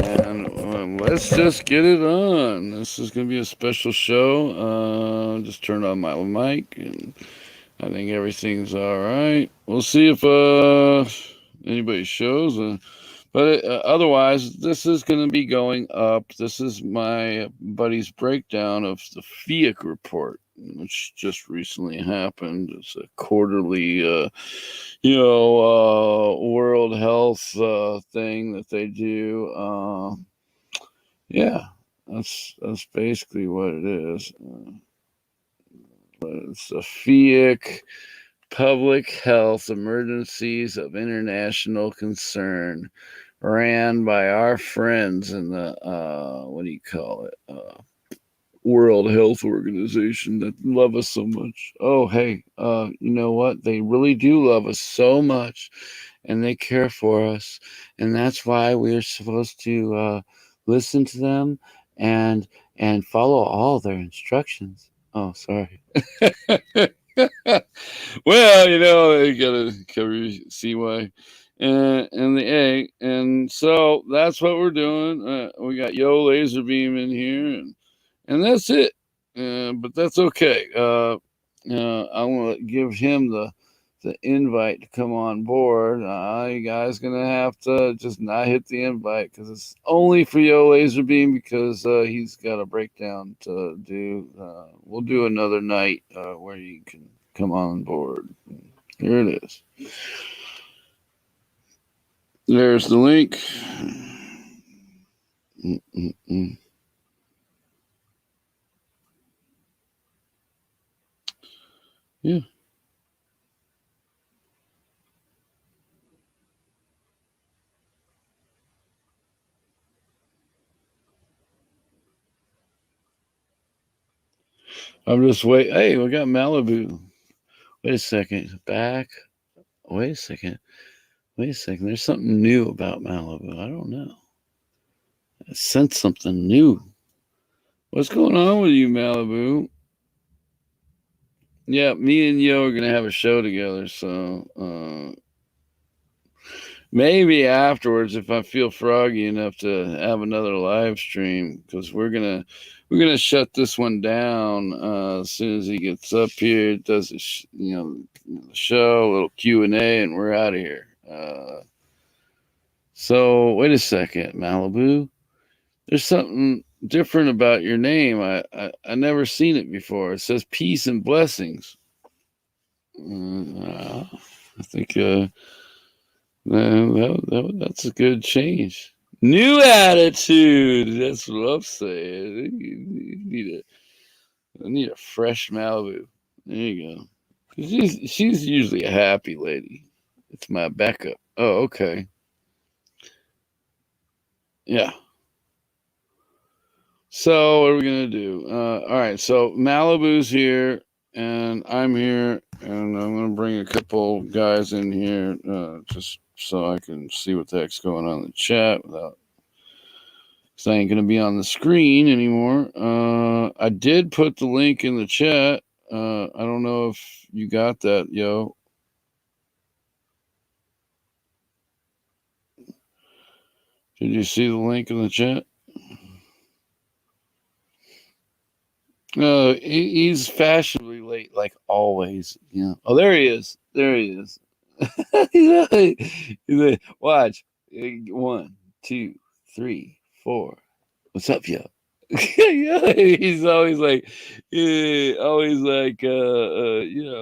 and let's just get it on. This is going to be a special show. Just turned on my mic, and I think everything's all right. We'll see if anybody shows. But otherwise, this is going to be going up. This is my buddy's breakdown of the Pheic report, which just recently happened. It's a quarterly, World Health thing that they do. Yeah, that's basically what it is. It's a Pheic Public Health Emergencies of International Concern, ran by our friends in the World Health Organization that love us so much. Oh, hey, you know what? They really do love us so much, and they care for us, and that's why we're supposed to listen to them and follow all their instructions. Oh, sorry. Well, you gotta cover CY and the A, and so that's what we're doing. We got LAZERBEAM in here, and that's it. But that's okay. I'm gonna give him the invite to come on board. You guys gonna have to just not hit the invite because it's only for LAZERBEAM because he's got a breakdown to do. We'll do another night where you can come on board. Here it is. There's the link. Yeah. I'm just waiting. Hey, we got Malibu. Wait a second. Back. Wait a second. Wait a second. There's something new about Malibu. I don't know. I sense something new. What's going on with you, Malibu? Yeah, me and Yo are gonna have a show together. So maybe afterwards, if I feel froggy enough to have another live stream, because we're gonna shut this one down as soon as he gets up here, does the show, a little Q&A, and we're out of here. So wait a second, Malibu. There's something different about your name. I never seen it before. It says peace and blessings. I think that's a good change. New attitude. That's what I'm saying. I need a fresh Malibu. There you go. She's usually a happy lady. It's my backup. Oh, okay. Yeah. So what are we gonna do? All right. So Malibu's here, and I'm here, and I'm gonna bring a couple guys in here just so I can see what the heck's going on in the chat without. Because I ain't gonna be on the screen anymore. I did put the link in the chat. I don't know if you got that, Yo. Did you see the link in the chat? He's fashionably late, like always. Oh, there he is. There he is. Watch. 1, 2, 3, 4. What's up, yo? He's always like, a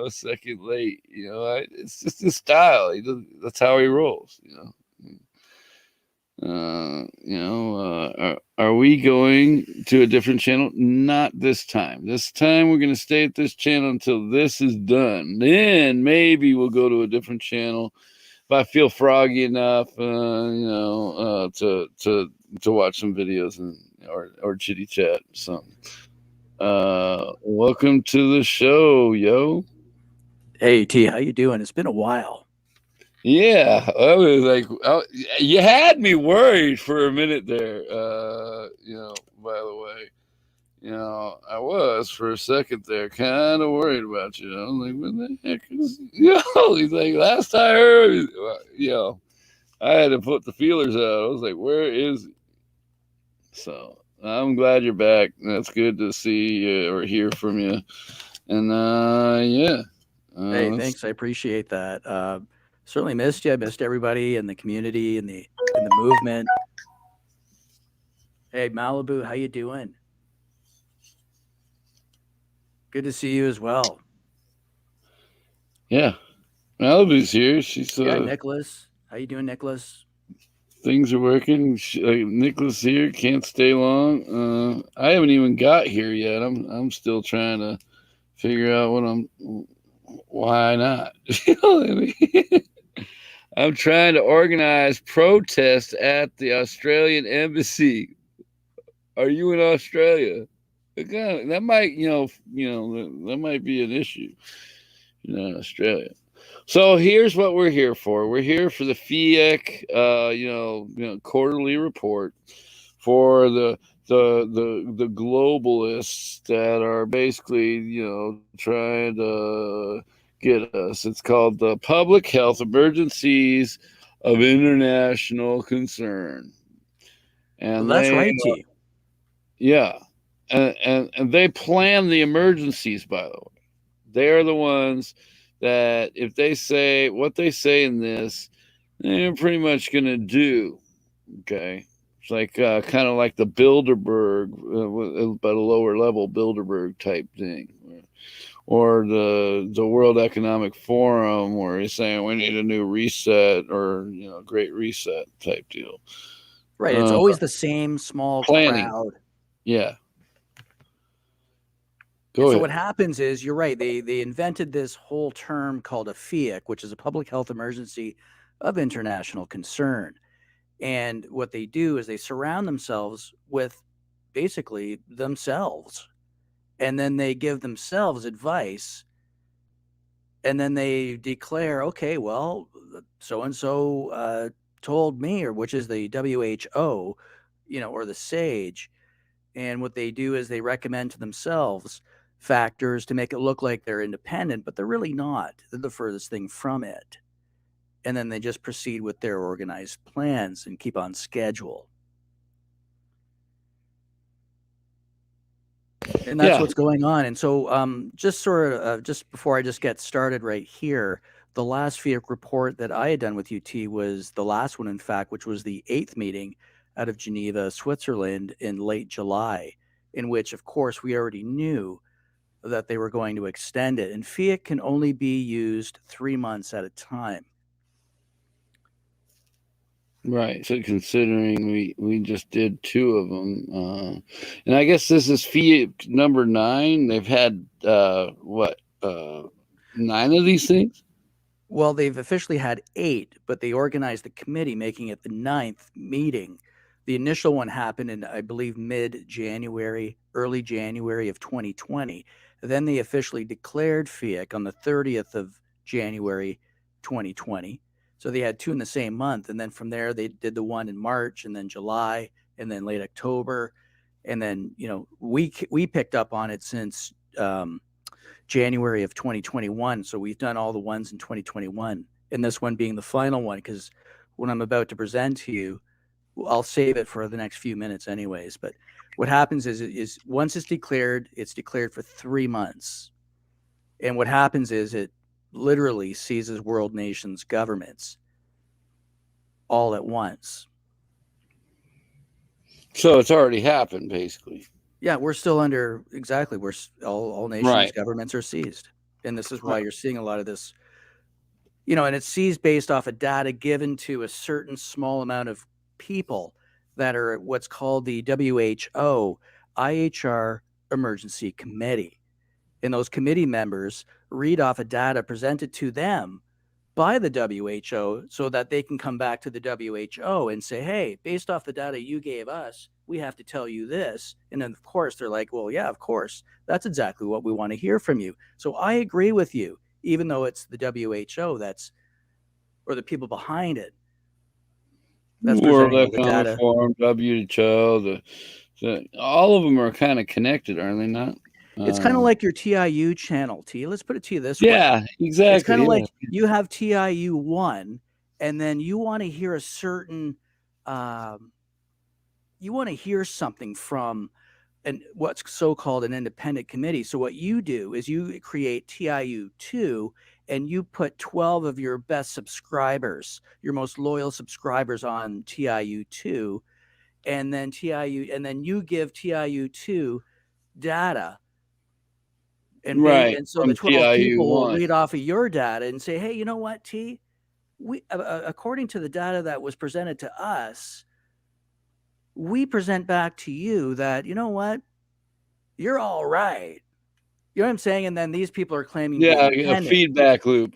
second late. It's just his style. That's how he rolls. Are we going to a different channel? Not this time. This time we're going to stay at this channel until this is done. Then maybe we'll go to a different channel if I feel froggy enough, to watch some videos or chitty chat something. Welcome to the show, yo. Hey T, how you doing? It's been a while. Yeah, I was like, you had me worried for a minute there. By the way, I was for a second there, kind of worried about you. I was like, what the heck is, he's like, last I heard, I had to put the feelers out. I was like, where is he? So I'm glad you're back. That's good to see you or hear from you. And yeah, Hey, let's, thanks. I appreciate that. Certainly missed you. I missed everybody in the community and the movement. Hey, Malibu, how you doing? Good to see you as well. yeah. Malibu's here. She's Yeah, Nicholas. How you doing, Nicholas? things are working. Nicholas here can't stay long. I haven't even got here yet. I'm still trying to figure out why not. You know what I mean? I'm trying to organize protests at the Australian embassy. Are you in Australia? Again, that might, that might be an issue, in Australia. So here's what we're here for. We're here for the Pheic, quarterly report for the globalists that are basically, trying to get us. It's called the Public Health Emergencies of International Concern, Well, and that's they, right, T. yeah, and they plan the emergencies. By the way, they're the ones that if they say what they say in this, they're pretty much going to do. Okay. It's like kind of like the Bilderberg, but a lower level Bilderberg type thing, or the World Economic Forum, where he's saying we need a new reset or great reset type deal. Right. It's Uh, always the same small Planning, crowd. yeah. And Go so what ahead. happens is, you're right. They invented this whole term called a Pheic, which is a public health emergency of international concern. And what they do is they surround themselves with basically themselves, and then they give themselves advice, and then they declare, okay, well, so and so told me, or which is the WHO, or the SAGE. And what they do is they recommend to themselves factors to make it look like they're independent, but they're really not. They're the furthest thing from it. And then they just proceed with their organized plans and keep on schedule. And that's Yeah. what's going on. And so, just sort of, just before I just get started right here, the last FIAC report that I had done with UT was the last one, in fact, which was the 8th meeting out of Geneva, Switzerland in late July, in which, of course, we already knew that they were going to extend it. And FIAC can only be used 3 months at a time. Right. So considering we just did two of them, and I guess this is fee number 9. They've had what 9 of these things. Well, they've officially had 8, but they organized the committee, making it the 9th meeting. The initial one happened in, I believe, mid-January, early January of 2020. Then they officially declared FIAC on the 30th of January 2020. So they had 2 in the same month. And then from there, they did the one in March, and then July, and then late October. And then, we picked up on it since January of 2021. So we've done all the ones in 2021, and this one being the final one, because what I'm about to present to you, I'll save it for the next few minutes anyways. But what happens is once it's declared for 3 months. And what happens is it literally seizes world nations, governments all at once. So it's already happened, basically. Yeah, we're still under, exactly, we're all nations, Right. governments are seized. And this is why you're seeing a lot of this, and it's seized based off of data given to a certain small amount of people that are what's called the WHO IHR Emergency Committee. And those committee members read off of data presented to them by the WHO so that they can come back to the WHO and say, hey, based off the data you gave us, we have to tell you this. And then, of course, they're like, well, yeah, of course. That's exactly what we want to hear from you. So I agree with you, even though it's the WHO or the people behind it that's World presenting all the Economic data. Forum, WHO, all of them are kind of connected, are they not? It's kind of like your TIU channel, T. Let's put it to you this way. Yeah, exactly. It's kind of yeah. like you have TIU 1, and then you want to hear a certain you want to hear something from what's so-called an independent committee. So what you do is you create TIU2 and you put 12 of your best subscribers, your most loyal subscribers on TIU2, and then you give TIU2 data. Right, And so the from 12 people will TIU1. read off of your data and say, hey, you know what, T? We according to the data that was presented to us, we present back to you that, you know what, you're all right. You know what I'm saying? And then these people are claiming to be Yeah, a independent. feedback loop.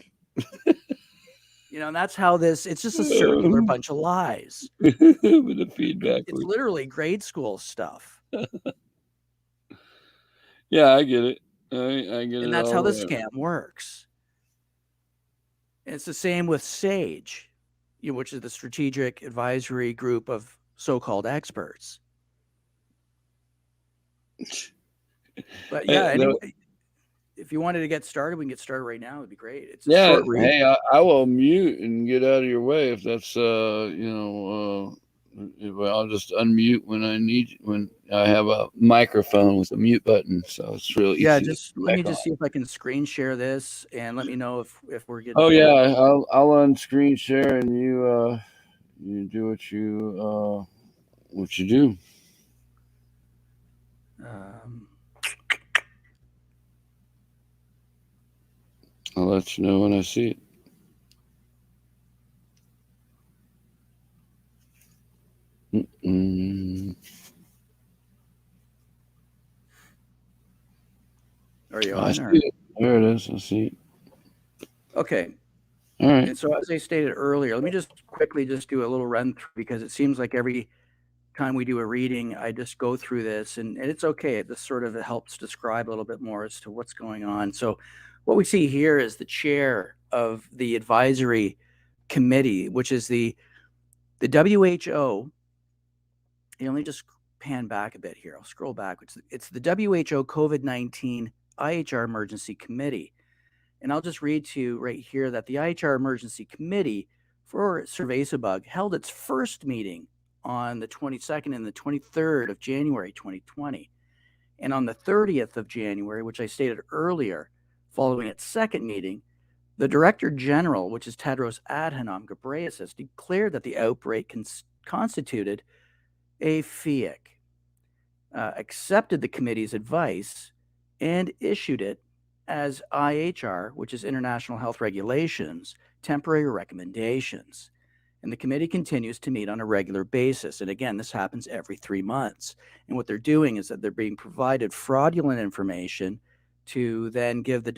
And that's how it's just a circular With bunch of lies. a feedback It's loop. literally grade school stuff. Yeah, I get it. I get And it that's all how the the way. scam works. And it's the same with SAGE, which is the strategic advisory group of so-called experts. But yeah, anyway, if you wanted to get started, we can get started right now. It'd be great. It's a Yeah, short read. hey, I will mute and get out of your way if that's if I'll just unmute when I have a microphone with a mute button, so it's real Yeah, easy to just let me back on. just see if I can screen share this and let me know if we're Oh getting yeah, I'll unscreen share and you do what you do. um, I'll let you know when I see it. Mm-mm. are you I on see or it. There it is. I see it. okay? All right. And so as I stated earlier, let me just quickly just do a little run through because it seems like every time we do a reading, I just go through this and it's okay. It just sort of helps describe a little bit more as to what's going on. So what we see here is the chair of the advisory committee, which is the WHO. Let me just pan back a bit here. I'll scroll back. It's the WHO COVID-19 IHR Emergency Committee. And I'll just read to you right here that the IHR Emergency Committee for Cerveza held its first meeting on the 22nd and the 23rd of January 2020. And on the 30th of January, which I stated earlier, following its second meeting, the Director General, which is Tedros Adhanom Ghebreyesus, declared that the outbreak constituted a Pheic, accepted the committee's advice, and issued it as IHR, which is International Health Regulations, temporary recommendations. And the committee continues to meet on a regular basis. And again, this happens every 3 months. And what they're doing is that they're being provided fraudulent information to then give the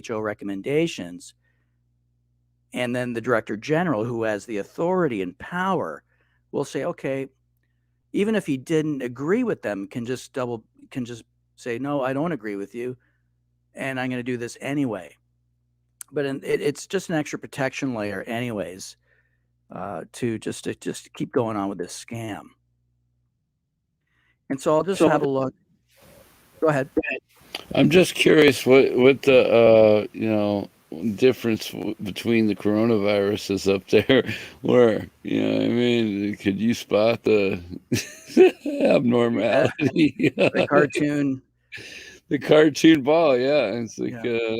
WHO recommendations. And then the Director General, who has the authority and power, will say, okay, even if he didn't agree with them, can just say, no, I don't agree with you, and I'm going to do this anyway. But it's just an extra protection layer, anyways, to just keep going on with this scam. And so I'll just have a look. Go ahead. I'm just curious what the difference between the coronaviruses up there were. What I mean, could you spot the Yeah, abnormality? the cartoon. The cartoon ball, yeah. Yeah,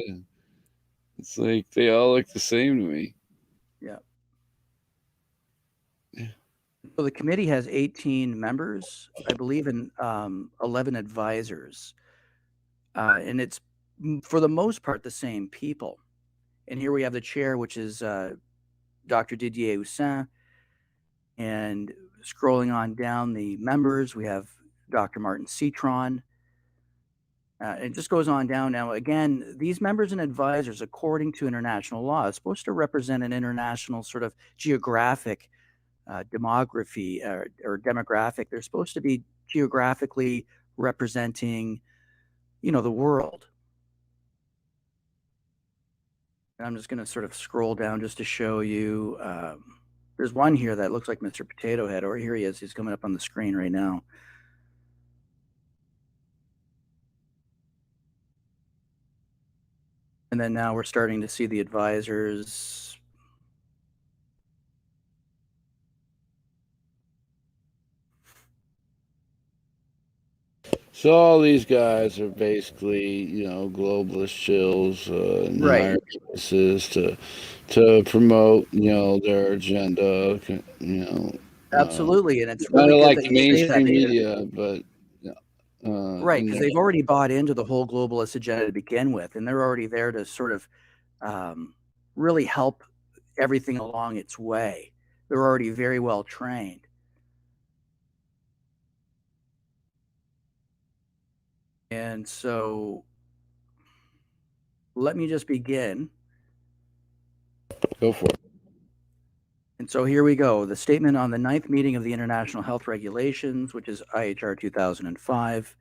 It's like they all look the same to me. yeah. So the committee has 18 members, I believe, and 11 advisors, and it's for the most part the same people. And here we have the chair, which is Dr. Didier Houssin. And scrolling on down the members, we have Dr. Martin Citron. It just goes on down. Now, again, these members and advisors, according to international law, is supposed to represent an international sort of geographic demography or demographic. They're supposed to be geographically representing, the world. And I'm just going to sort of scroll down just to show you. There's one here that looks like Mr. Potato Head, or here he is. He's coming up on the screen right now. And then now we're starting to see the advisors. So all these guys are basically, globalist chills and Right. hiring places to promote, their agenda. Absolutely, and it's Kind really of good like that the you say that, mainstream David. media, but Right, in because their they've already bought into the whole globalist agenda to begin with, and they're already there to sort of um, really help everything along its way. They're already very well trained. And so let me just begin. go for it. And so here we go. The statement on the ninth meeting of the International Health Regulations, which is IHR 2005,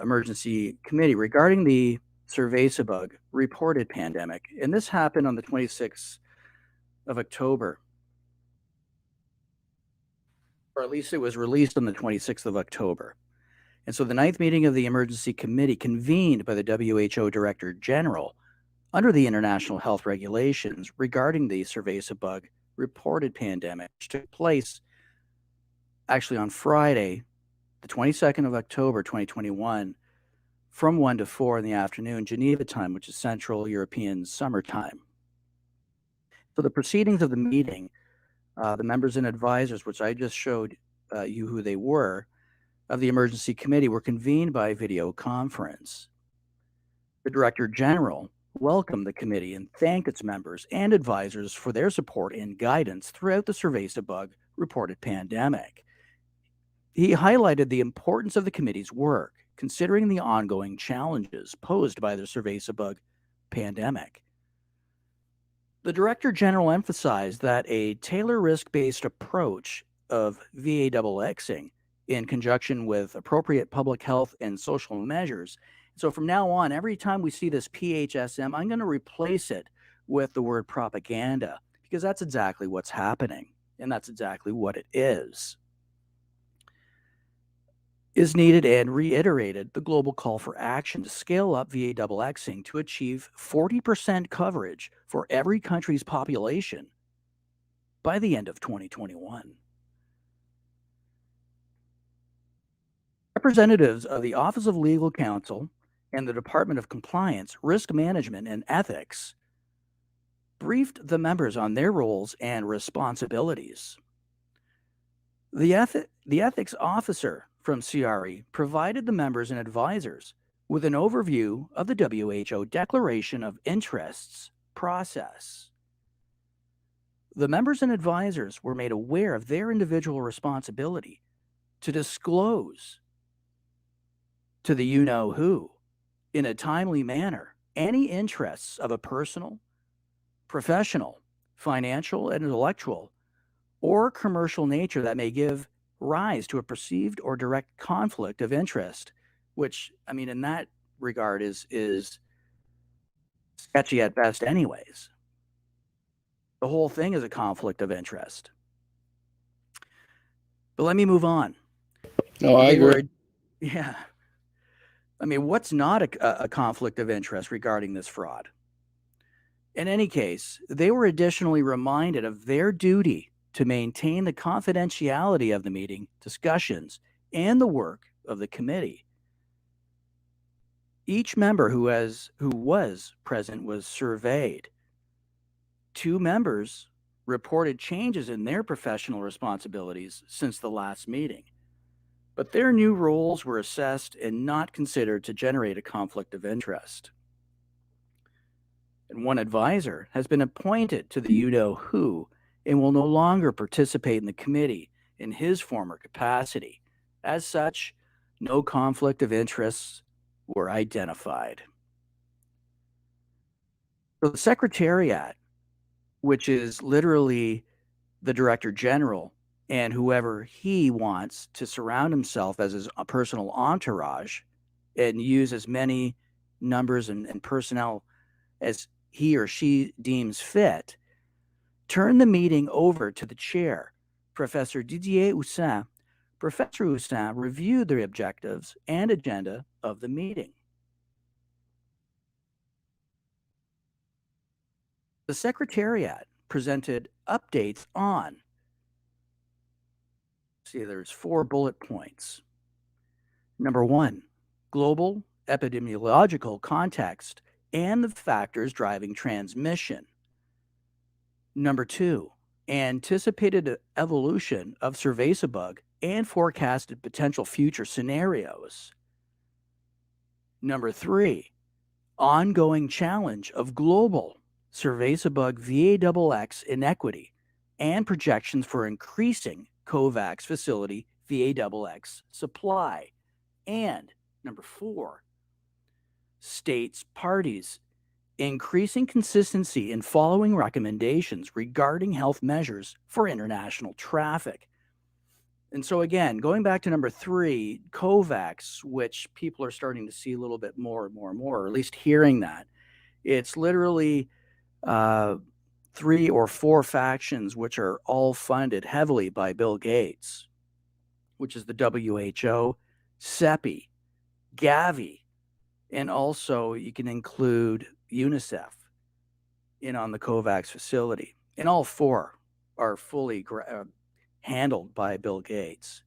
Emergency Committee regarding the cerveza reported pandemic. And this happened on the 26th of October, or at least it was released on the 26th of October. And so the ninth meeting of the Emergency Committee, convened by the WHO Director General under the International Health Regulations regarding the cerveza reported pandemic, which took place actually on Friday, the 22nd of October, 2021, from 1 to 4 in the afternoon, Geneva time, which is Central European summertime. So the proceedings of the meeting, the members and advisors, which I just showed you who they were, of the Emergency Committee were convened by video conference. The Director General welcomed the committee and thanked its members and advisors for their support and guidance throughout the cerveza reported pandemic. He highlighted the importance of the committee's work, considering the ongoing challenges posed by the cerveza pandemic. The Director General emphasized that a tailor risk-based approach of VAXXing in conjunction with appropriate public health and social measures. So from now on, every time we see this PHSM, I'm going to replace it with the word propaganda, because that's exactly what's happening, and that's exactly what it is needed, and reiterated the global call for action to scale up VAXXing to achieve 40% coverage for every country's population by the end of 2021. Representatives of the Office of Legal Counsel and the Department of Compliance, Risk Management, and Ethics briefed the members on their roles and responsibilities. The ethics officer from CRE provided the members and advisors with an overview of the WHO Declaration of Interests process. The members and advisors were made aware of their individual responsibility to disclose to the you-know-who in a timely manner any interests of a personal, professional, financial, and intellectual or commercial nature that may give rise to a perceived or direct conflict of interest, which, I mean, in that regard is sketchy at best anyways. The whole thing is a conflict of interest. But let me move on. No, I agree. Yeah. I mean, what's not a conflict of interest regarding this fraud? In any case, they were additionally reminded of their duty to maintain the confidentiality of the meeting, discussions, and the work of the committee. Each member who was present was surveyed. 2 members reported changes in their professional responsibilities since the last meeting, but their new roles were assessed and not considered to generate a conflict of interest. And 1 advisor has been appointed to the you-know-who and will no longer participate in the committee in his former capacity. As such, no conflict of interests were identified. So the Secretariat, which is literally the Director General and whoever he wants to surround himself as his personal entourage and use as many numbers and personnel as he or she deems fit, turn the meeting over to the chair, Professor Didier Houssin. Professor Houssin reviewed the objectives and agenda of the meeting. The Secretariat presented updates on, see, there's 4 bullet points. Number one, global epidemiological context and the factors driving transmission. Number two, anticipated evolution of cerveza bug and forecasted potential future scenarios. Number three, ongoing challenge of global cerveza bug VAXX inequity and projections for increasing COVAX facility VAXX supply. And number four, states parties increasing consistency in following recommendations regarding health measures for international traffic. And so again, going back to number three, COVAX, which people are starting to see a little bit more and more and more, or at least hearing that, it's literally three or four factions which are all funded heavily by Bill Gates, which is the WHO, CEPI, Gavi, and also you can include UNICEF in on the COVAX facility. And all four are fully handled by Bill Gates.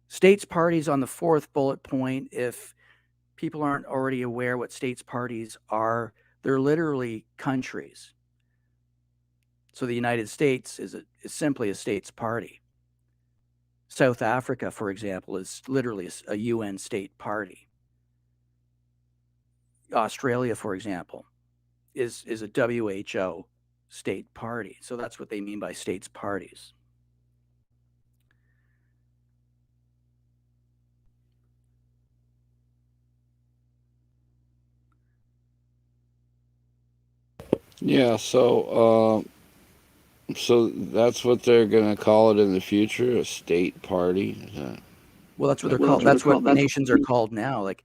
States parties on the fourth bullet point, if people aren't already aware what states parties are, they're literally countries. So the United States is simply a states party. South Africa, for example, is literally a UN state party. Australia, for example, is a WHO state party. So that's what they mean by states parties. Yeah, so that's what they're gonna call it in the future, a state party. Well, that's what they're called. That's what nations are called now. Like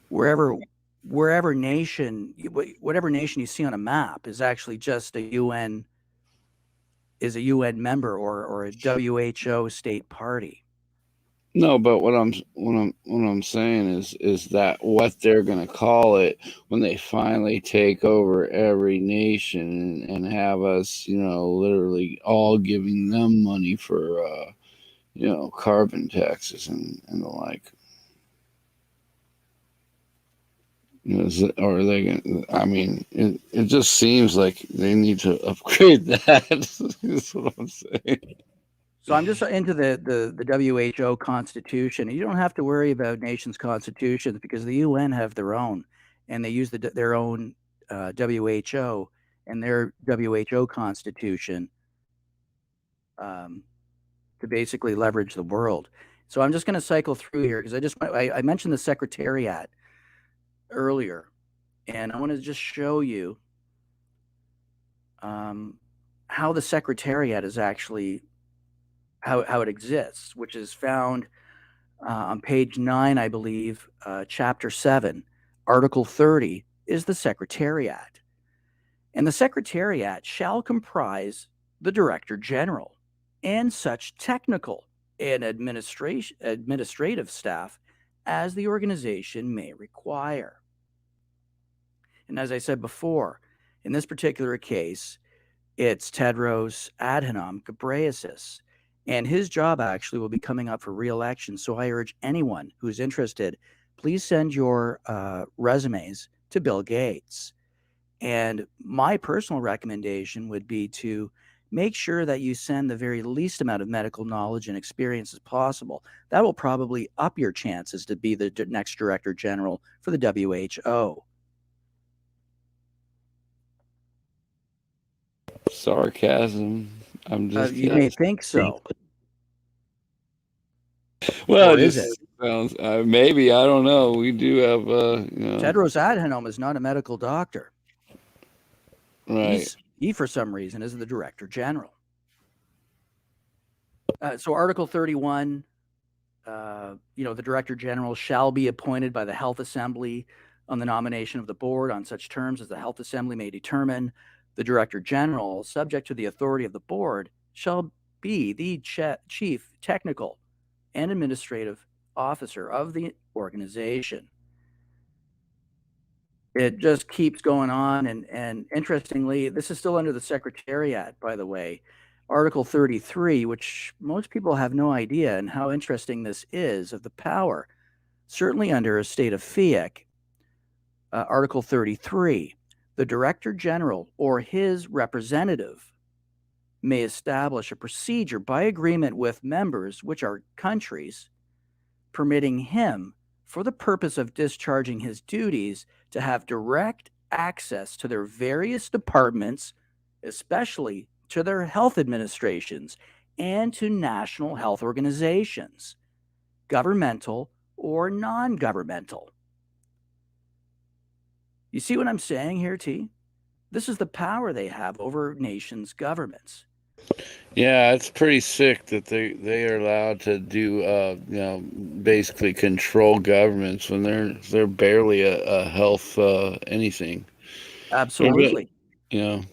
whatever nation you see on a map is actually just a UN member or a WHO state party. No, but what I'm saying is that what they're gonna call it when they finally take over every nation and have us, literally all giving them money for carbon taxes and the like. Or are they gonna? I mean, it just seems like they need to upgrade that. That's what I'm saying. So I'm just into the WHO constitution. You don't have to worry about nations' constitutions because the UN have their own, and they use their own WHO and their WHO constitution to basically leverage the world. So I'm just going to cycle through here because I mentioned the Secretariat earlier, and I want to just show you how the Secretariat is actually how it exists, which is found on page 9, I believe, chapter 7, article 30 is the Secretariat. And the Secretariat shall comprise the Director General and such technical and administrative staff as the organization may require. And as I said before, in this particular case, it's Tedros Adhanom Ghebreyesus, and his job actually will be coming up for re-election. So I urge anyone who's interested, please send your resumes to Bill Gates. And my personal recommendation would be to make sure that you send the very least amount of medical knowledge and experience as possible. That will probably up your chances to be the next Director General for the WHO. Sarcasm. I'm just. You may think so. Well, Or it is just sounds. Maybe I don't know. We do have. Tedros Adhanom is not a medical doctor. Right. He, for some reason, is the Director General. So Article 31, the Director General shall be appointed by the Health Assembly on the nomination of the board on such terms as the Health Assembly may determine. The Director General, subject to the authority of the board, shall be the chief technical and administrative officer of the organization. It just keeps going on, and interestingly, this is still under the Secretariat, by the way. Article 33, which most people have no idea and how interesting this is of the power, certainly under a state of Pheic. Article 33, the Director General or his representative may establish a procedure by agreement with members, which are countries, permitting him, for the purpose of discharging his duties, to have direct access to their various departments, especially to their health administrations and to national health organizations, governmental or non governmental. You see what I'm saying here, T? This is the power they have over nations' governments. Yeah, it's pretty sick that they are allowed to do basically control governments when they're barely a health anything. Absolutely. You know,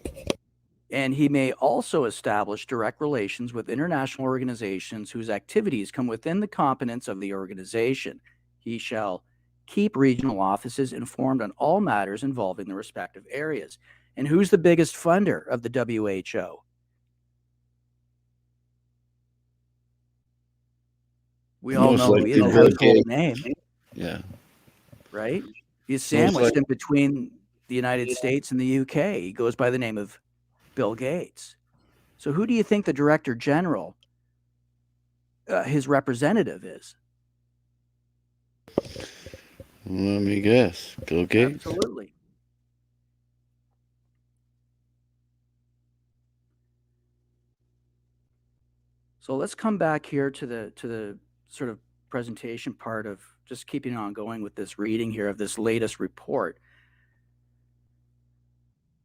And he may also establish direct relations with international organizations whose activities come within the competence of the organization. He shall keep regional offices informed on all matters involving the respective areas. And who's the biggest funder of the WHO? We all know who he is, a household name. Yeah. Right? He's sandwiched in between the United States and the UK. He goes by the name of Bill Gates. So who do you think the Director General, his representative, is? Let me guess. Bill Gates? Absolutely. So let's come back here to the sort of presentation part of just keeping on going with this reading here of this latest report.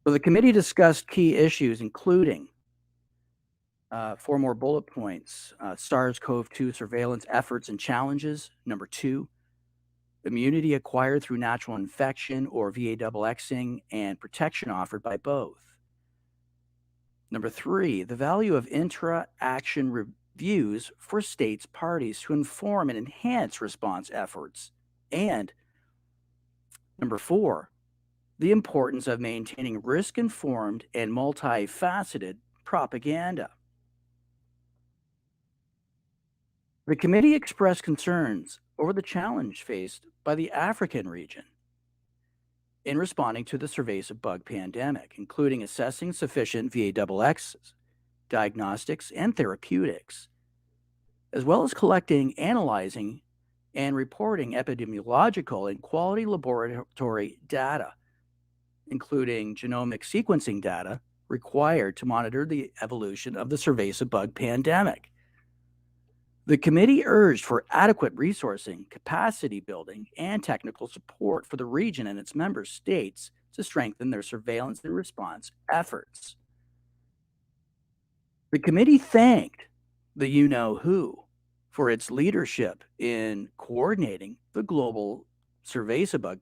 So the committee discussed key issues, including 4 more bullet points: SARS-CoV-2 surveillance efforts and challenges. Number 2, immunity acquired through natural infection or VAXXing and protection offered by both. Number 3, the value of intra-action reviews for states parties to inform and enhance response efforts. And number 4, the importance of maintaining risk-informed and multifaceted propaganda. The committee expressed concerns over the challenge faced by the African region in responding to the pervasive bug pandemic, including assessing sufficient VAXXs, diagnostics, and therapeutics, as well as collecting, analyzing, and reporting epidemiological and quality laboratory data, including genomic sequencing data required to monitor the evolution of the pervasive bug pandemic. The committee urged for adequate resourcing, capacity building, and technical support for the region and its member states to strengthen their surveillance and response efforts. The committee thanked the you-know-who for its leadership in coordinating the global pervasive bug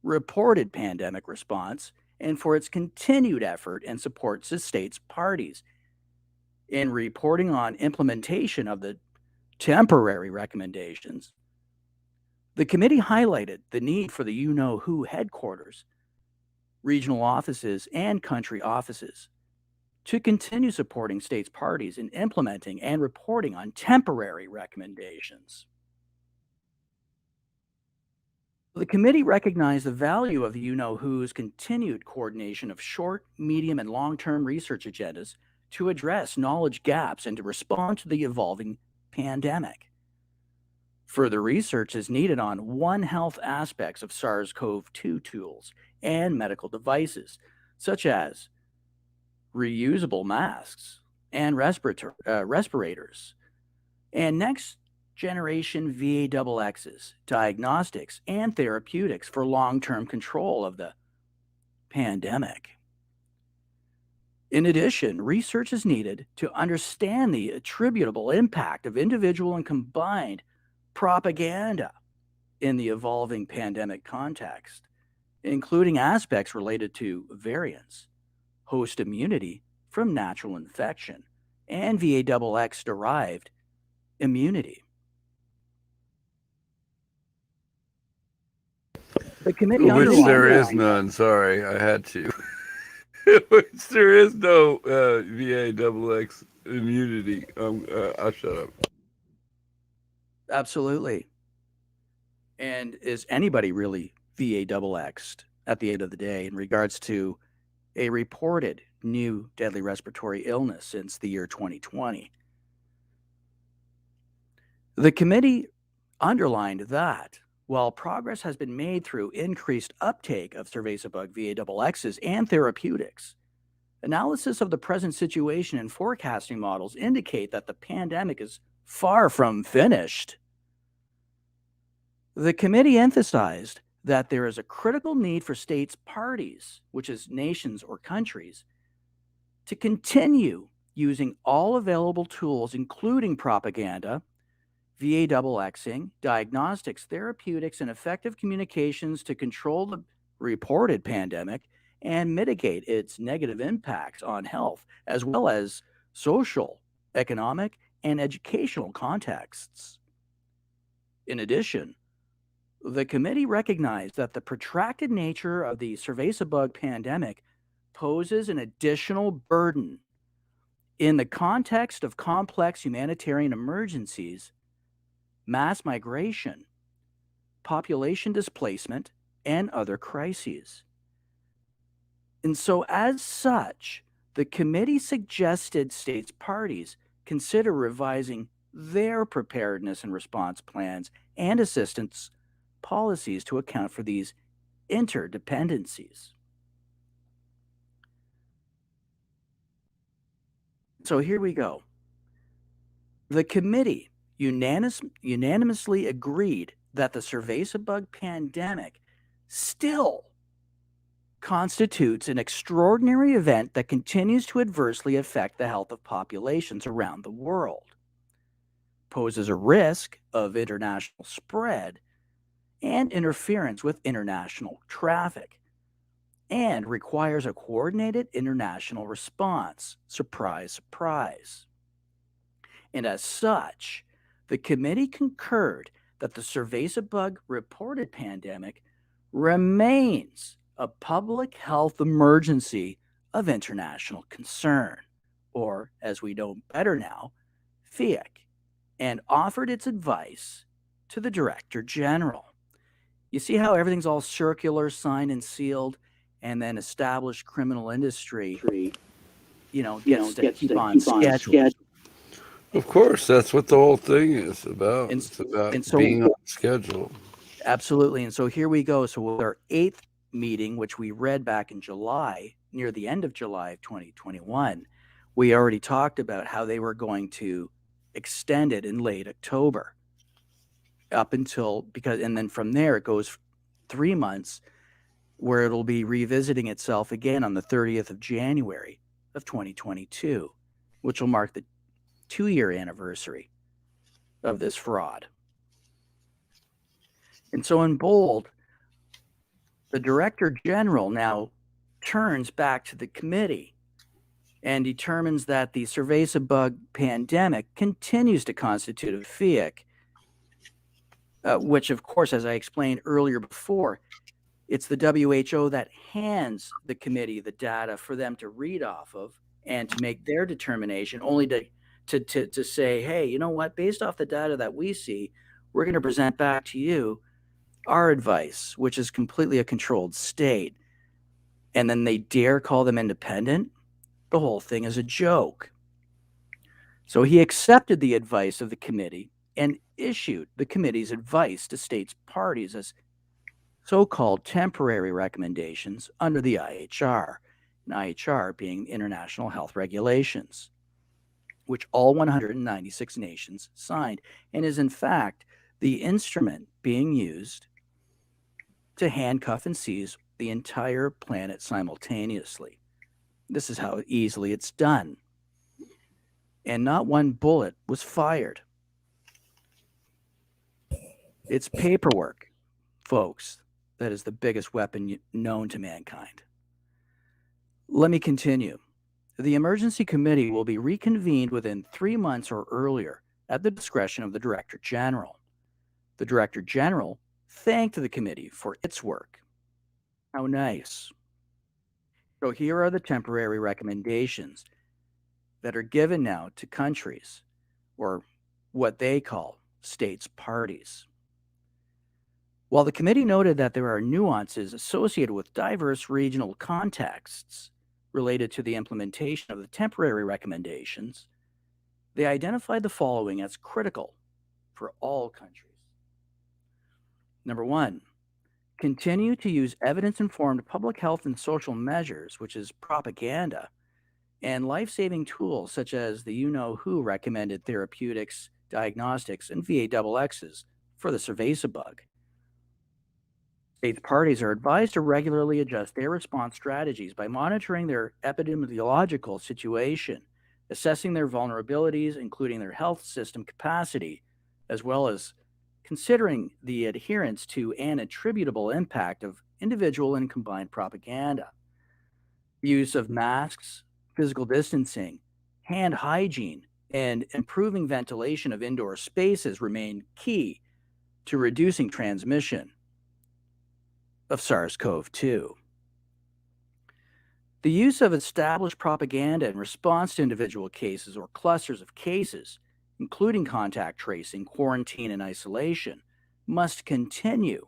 reported pandemic response and for its continued effort and support to states parties in reporting on implementation of the temporary recommendations. The committee highlighted the need for the you-know-who headquarters, regional offices, and country offices to continue supporting states parties in implementing and reporting on temporary recommendations. The committee recognized the value of the you-know-who's continued coordination of short, medium, and long-term research agendas to address knowledge gaps and to respond to the evolving pandemic. Further research is needed on One Health aspects of SARS-CoV-2 tools and medical devices, such as reusable masks and respirators, and next-generation VAXXs, diagnostics, and therapeutics for long-term control of the pandemic. In addition, research is needed to understand the attributable impact of individual and combined propaganda in the evolving pandemic context, including aspects related to variants, host immunity from natural infection, and VAXX-derived immunity. The committee Which there underlined is none. Sorry, I had to. Which there is no VA double X immunity. I'll shut up. Absolutely. And is anybody really VA double X'd at the end of the day in regards to a reported new deadly respiratory illness since the year 2020? The committee underlined that while progress has been made through increased uptake of cerveza bug VA-XXs and therapeutics, analysis of the present situation and forecasting models indicate that the pandemic is far from finished. The committee emphasized that there is a critical need for states' parties, which is nations or countries, to continue using all available tools, including propaganda, VA-XXing, diagnostics, therapeutics, and effective communications to control the reported pandemic and mitigate its negative impacts on health, as well as social, economic, and educational contexts. In addition, the committee recognized that the protracted nature of the cerveza bug pandemic poses an additional burden in the context of complex humanitarian emergencies, mass migration, population displacement, and other crises. And so, as such, the committee suggested states' parties consider revising their preparedness and response plans and assistance policies to account for these interdependencies. So here we go. The committee unanimously agreed that the cerveza bug pandemic still constitutes an extraordinary event that continues to adversely affect the health of populations around the world, poses a risk of international spread and interference with international traffic, and requires a coordinated international response. Surprise, surprise. And as such, the committee concurred that the cerveza bug reported pandemic remains a public health emergency of international concern, or as we know better now, Pheic, and offered its advice to the Director General. You see how everything's all circular, signed and sealed, and then established criminal industry, gets to keep on schedule. Of course, that's what the whole thing is about. And, It's about and so, being on schedule. absolutely. And so here we go. So with our 8th meeting, which we read back in July, near the end of July of 2021, we already talked about how they were going to extend it in late October up until, and then from there it goes 3 months where it'll be revisiting itself again on the 30th of January of 2022, which will mark the 2-year anniversary of this fraud. And so in bold, the Director General now turns back to the committee and determines that the cerveza bug pandemic continues to constitute a Pheic, which, of course, as I explained earlier before, it's the WHO that hands the committee the data for them to read off of and to make their determination, only to say, hey, you know what, based off the data that we see, we're going to present back to you our advice, which is completely a controlled state. And then they dare call them independent? The whole thing is a joke. So he accepted the advice of the committee and issued the committee's advice to states' parties as so-called temporary recommendations under the IHR, and IHR being International Health Regulations, which all 196 nations signed, and is in fact the instrument being used to handcuff and seize the entire planet simultaneously. This is how easily it's done. And not one bullet was fired. It's paperwork, folks, that is the biggest weapon known to mankind. Let me continue. The emergency committee will be reconvened within 3 months or earlier at the discretion of the Director General. The Director General thanked the committee for its work. How nice. So here are the temporary recommendations that are given now to countries, or what they call states parties. While the committee noted that there are nuances associated with diverse regional contexts related to the implementation of the temporary recommendations, they identified the following as critical for all countries. Number one, continue to use evidence-informed public health and social measures, which is propaganda, and life-saving tools such as the you-know-who recommended therapeutics, diagnostics, and VAXXs for the cerveza bug. States parties are advised to regularly adjust their response strategies by monitoring their epidemiological situation, assessing their vulnerabilities, including their health system capacity, as well as considering the adherence to and attributable impact of individual and combined propaganda. The use of masks, physical distancing, hand hygiene, and improving ventilation of indoor spaces remain key to reducing transmission of SARS-CoV-2. The use of established propaganda in response to individual cases or clusters of cases, including contact tracing, quarantine, and isolation, must continue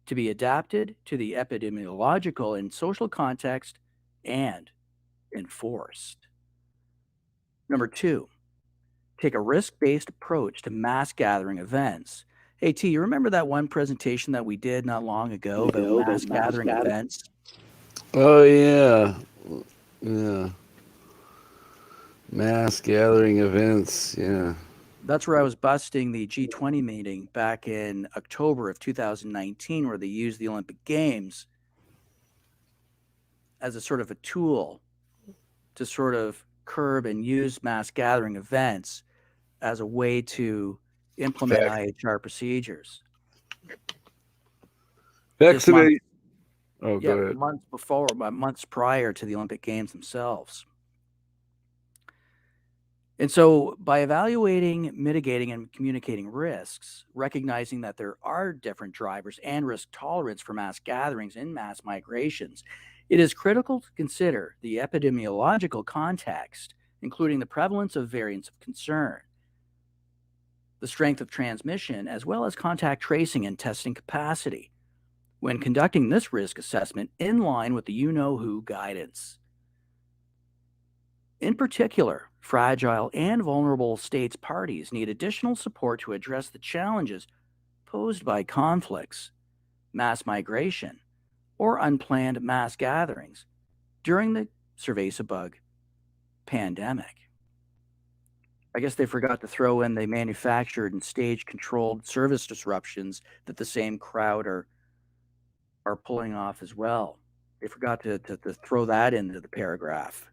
to be adapted to the epidemiological and social context and enforced. Number two, take a risk-based approach to mass gathering events. Hey, T, you remember that one presentation that we did not long ago about mass gathering events? Oh yeah, yeah. Mass gathering events. Yeah. That's where I was busting the G20 meeting back in October of 2019, where they used the Olympic Games as a sort of a tool to sort of curb and use mass gathering events as a way to implement IHR procedures. Just Vaccinate. Oh, go ahead. months prior to the Olympic Games themselves. And so by evaluating, mitigating, and communicating risks, recognizing that there are different drivers and risk tolerance for mass gatherings and mass migrations, it is critical to consider the epidemiological context, including the prevalence of variants of concern, the strength of transmission, as well as contact tracing and testing capacity when conducting this risk assessment in line with the you-know-who guidance. In particular, fragile and vulnerable states parties need additional support to address the challenges posed by conflicts, mass migration, or unplanned mass gatherings during the cerveza bug pandemic. I guess they forgot to throw in the manufactured and stage-controlled service disruptions that the same crowd are pulling off as well. They forgot to throw that into the paragraph.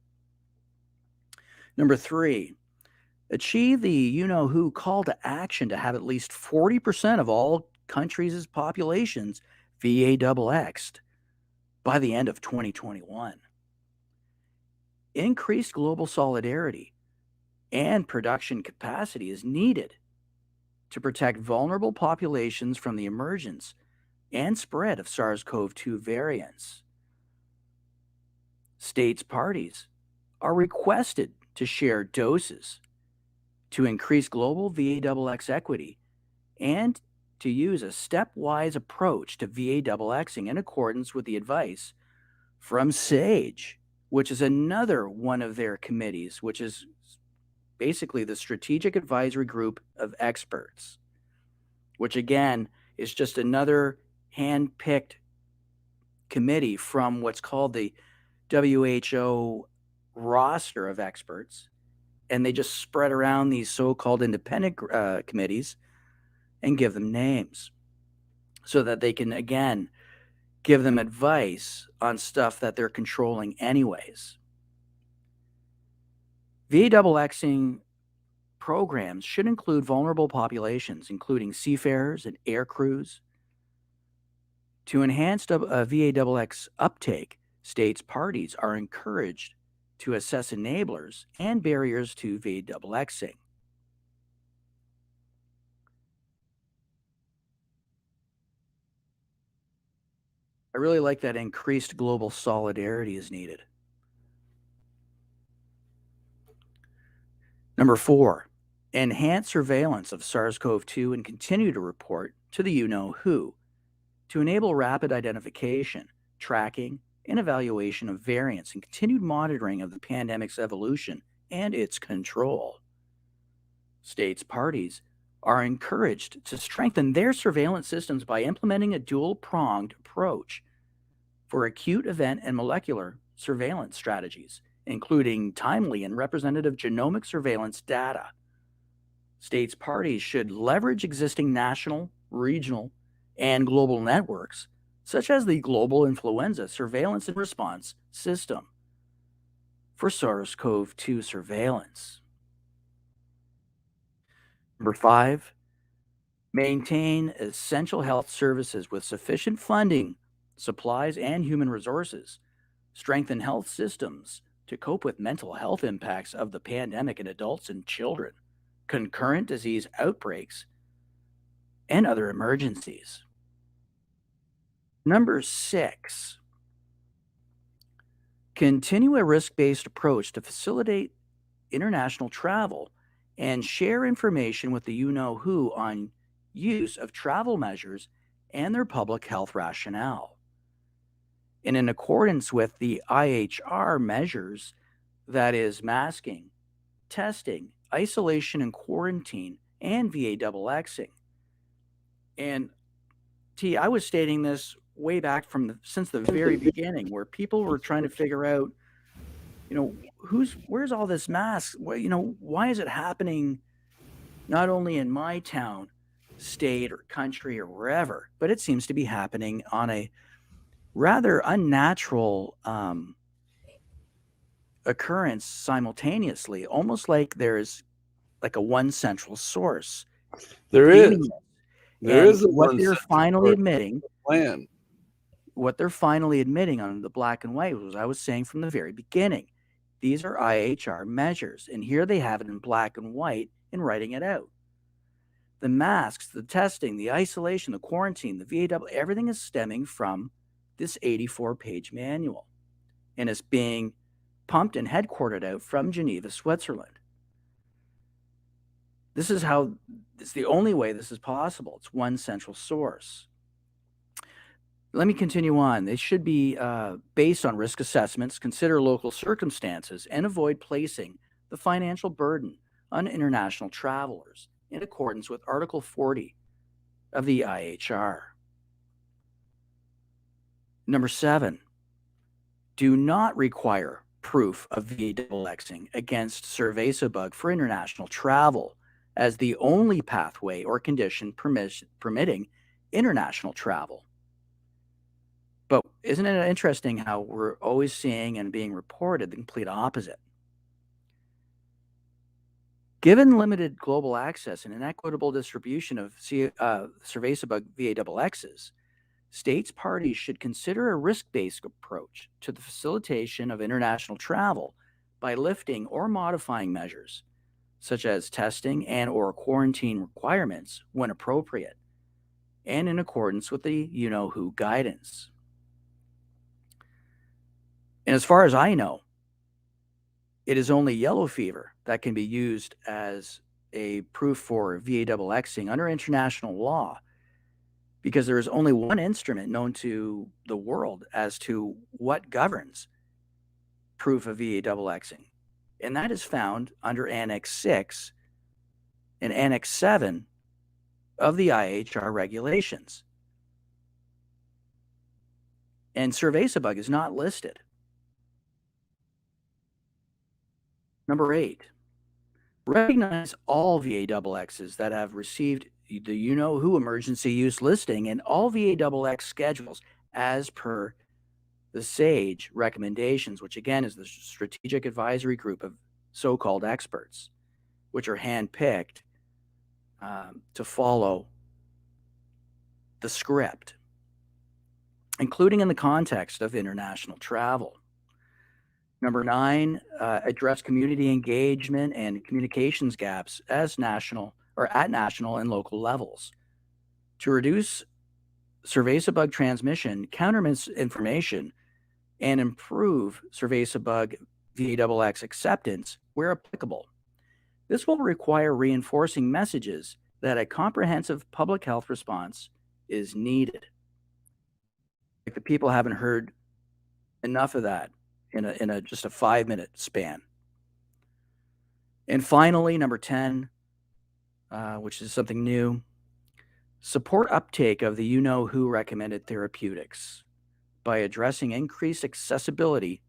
Number three, achieve the you-know-who call to action to have at least 40% of all countries' populations VAXXed by the end of 2021. Increased global solidarity and production capacity is needed to protect vulnerable populations from the emergence and spread of SARS-CoV-2 variants. States parties are requested to share doses to increase global VAXX equity and to use a stepwise approach to VAXXing in accordance with the advice from SAGE, which is another one of their committees, which is basically the Strategic Advisory Group of Experts, which again is just another hand-picked committee from what's called the WHO roster of experts, and they just spread around these so-called independent committees and give them names so that they can, again, give them advice on stuff that they're controlling anyways. VAXXing programs should include vulnerable populations, including seafarers and air crews. To enhance VAXX uptake, states parties are encouraged to assess enablers and barriers to VAXXing. I really like that increased global solidarity is needed. Number 4, enhance surveillance of SARS-CoV-2 and continue to report to the you-know-who to enable rapid identification, tracking, and evaluation of variants and continued monitoring of the pandemic's evolution and its control. States parties are encouraged to strengthen their surveillance systems by implementing a dual-pronged approach for acute event and molecular surveillance strategies, including timely and representative genomic surveillance data. States parties should leverage existing national, regional, and global networks, such as the Global Influenza Surveillance and Response System, for SARS-CoV-2 surveillance. Number 5, maintain essential health services with sufficient funding, supplies, and human resources. Strengthen health systems to cope with mental health impacts of the pandemic in adults and children, concurrent disease outbreaks, and other emergencies. Number 6, continue a risk-based approach to facilitate international travel and share information with the you-know-who on use of travel measures and their public health rationale. And in accordance with the IHR measures, that is masking, testing, isolation and quarantine, and VAXXing. And I was stating this way back since the very beginning, where people were trying to figure out, where's all this mask? Why is it happening not only in my town, state, or country, or wherever, but it seems to be happening on a rather unnatural occurrence simultaneously, almost like there's like a one central source. There is what they're finally admitting plan. What they're finally admitting on the black and white was, I was saying from the very beginning, these are IHR measures, and here they have it in black and white and writing it out. The masks, the testing, the isolation, the quarantine, the VAW, everything is stemming from this 84-page manual, and it's being pumped and headquartered out from Geneva, Switzerland. It's the only way this is possible. It's one central source. Let me continue on. They should be based on risk assessments, consider local circumstances, and avoid placing the financial burden on international travelers in accordance with Article 40 of the IHR. Number 7, do not require proof of VAXXing against cerveza-bug for international travel as the only pathway or condition permitting international travel. But isn't it interesting how we're always seeing and being reported the complete opposite? Given limited global access and inequitable distribution of cerveza-bug VAXXs, states parties should consider a risk-based approach to the facilitation of international travel by lifting or modifying measures, such as testing and/or quarantine requirements when appropriate, and in accordance with the you-know-who guidance. And as far as I know, it is only yellow fever that can be used as a proof for VAXXing under international law, because there is only one instrument known to the world as to what governs proof of VAXXing, and that is found under Annex 6 and Annex 7 of the IHR regulations. And cerveza-bug is not listed. Number 8, recognize all VAXXs that have received the you-know-who emergency use listing and all VAXX schedules as per the SAGE recommendations, which again is the Strategic Advisory Group of so-called experts, which are handpicked to follow the script, including in the context of international travel. Number 9, address community engagement and communications gaps at national and local levels to reduce cerveza bug transmission, counter misinformation, and improve cerveza bug VXX acceptance where applicable. This will require reinforcing messages that a comprehensive public health response is needed. Like the people haven't heard enough of that in a just a 5-minute span. And finally, number 10, which is something new, support uptake of the you-know-who recommended therapeutics by addressing increased accessibility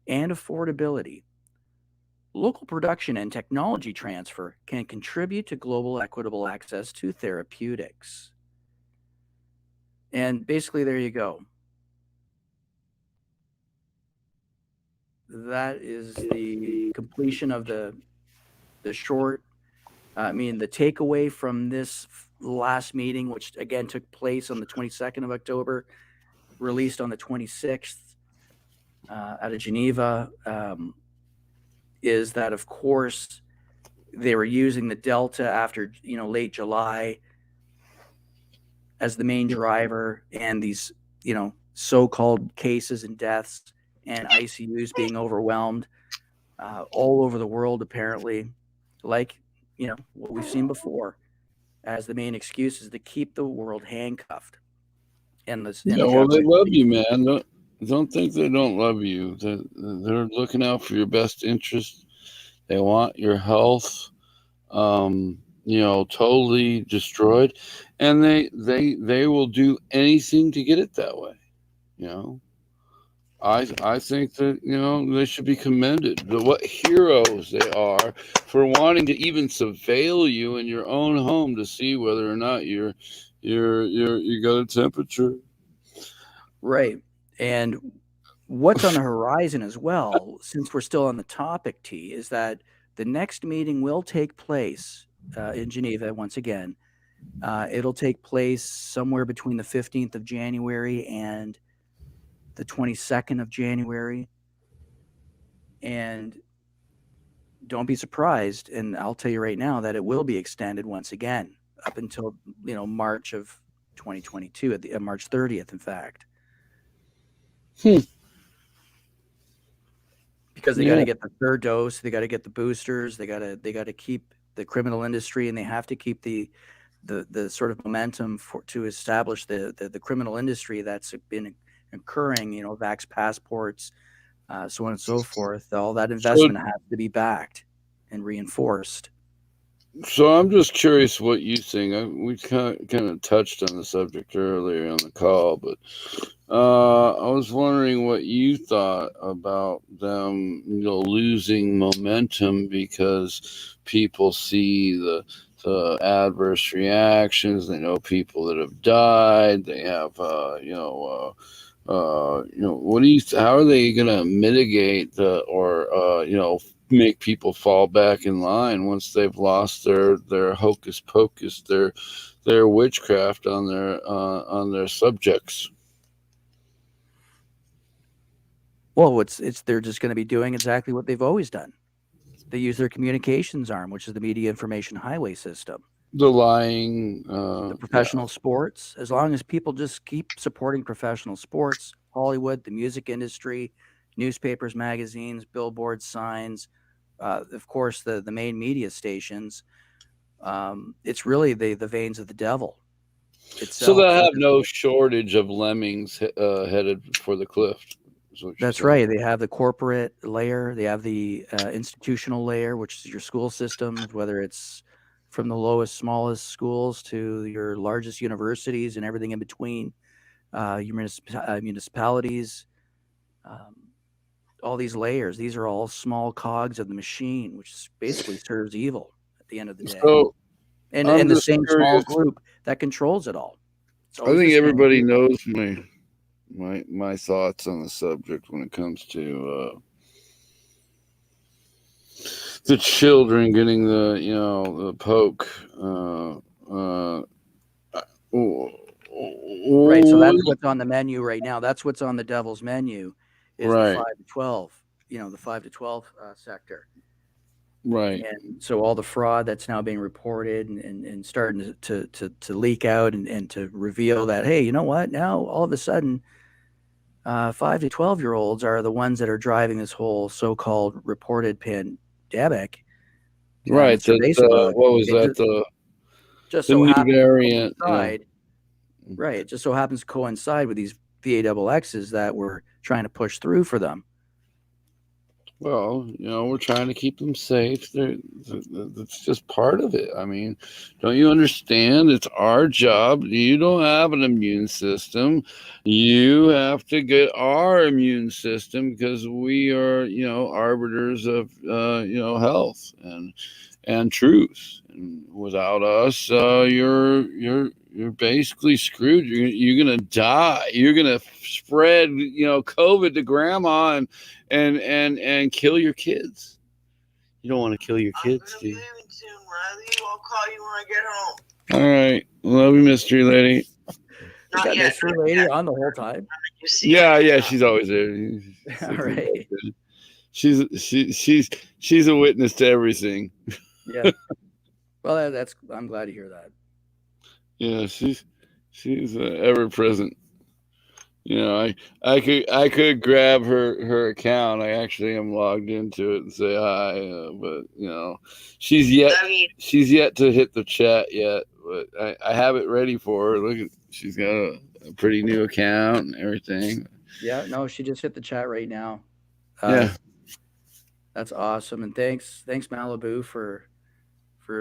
and affordability. Local production and technology transfer can contribute to global equitable access to therapeutics. And basically, there you go. That is the completion of the short. The takeaway from this last meeting, which again took place on the 22nd of October, released on the 26th out of Geneva, is that, of course, they were using the Delta after late July as the main driver, and these so-called cases and deaths and ICUs being overwhelmed all over the world, apparently, like what we've seen before, as the main excuse is to keep the world handcuffed. And Yeah, well, they love you, man. Don't think they don't love you. They're looking out for your best interest. They want your health, totally destroyed, and they will do anything to get it that way. I think that they should be commended. What heroes they are for wanting to even surveil you in your own home to see whether or not you got a temperature. Right. And what's on the horizon as well, since we're still on the topic, T, is that the next meeting will take place in Geneva once again. It'll take place somewhere between the 15th of January and the 22nd of January. And don't be surprised, and I'll tell you right now that it will be extended once again up until March of 2022, at March 30th, in fact. Because they got to get the third dose, they got to get the boosters, they got to keep the criminal industry, and they have to keep the sort of momentum to establish the criminal industry that's been occurring, vax passports, so on and so forth. All that investment has to be backed and reinforced. So I'm just curious what you think. We kind of touched on the subject earlier on the call, but I was wondering what you thought about them, losing momentum because people see the adverse reactions. They know people that have died. They have, what do you? How are they going to mitigate make people fall back in line once they've lost their hocus pocus, their witchcraft on their subjects? Well, they're just going to be doing exactly what they've always done. They use their communications arm, which is the media information highway system. The lying, the professional sports. As long as people just keep supporting professional sports, Hollywood, the music industry, newspapers, magazines, billboards, signs, of course, the main media stations. It's really the veins of the devil itself. So they have no shortage of lemmings headed for the cliff. That's right. They have the corporate layer. They have the institutional layer, which is your school systems, whether it's from the lowest, smallest schools to your largest universities and everything in between, your municipalities, all these layers. These are all small cogs of the machine, which basically serves evil at the end of the day. So, and the same small group that controls it all. I think everybody knows my thoughts on the subject when it comes to the children getting the poke. Right, so that's what's on the menu right now. That's what's on the devil's menu, is the 5 to 12. The 5 to 12 sector. Right. And so all the fraud that's now being reported and starting to leak out and to reveal that, hey, you know what? Now all of a sudden, 5 to 12-year-olds are the ones that are driving this whole so-called reported pandemic. Right. Mr. That Baseball, what was it that? just The so new happens to variant. Yeah. coincide, right? It just so happens to coincide with these VAXXs that we're trying to push through for them. Well, we're trying to keep them safe. That's just part of it. I mean, don't you understand? It's our job. You don't have an immune system. You have to get our immune system because we are, arbiters of, health and truth. And without us, you're basically screwed. You're gonna die. You're gonna spread, COVID to grandma and kill your kids. You don't want to kill your kids, do you? I'll call you when I get home. All right, love you, mystery lady. Is that mystery lady on the whole time? Yeah, she's always there. All right. She's a witness to everything. Yeah. Well, I'm glad to hear that. Yeah, she's ever present. I could grab her account. I actually am logged into it and say hi, but she's yet to hit the chat yet. But I have it ready for her. Look, she's got a pretty new account and everything. Yeah, no, she just hit the chat right now. Yeah, that's awesome, and thanks Malibu for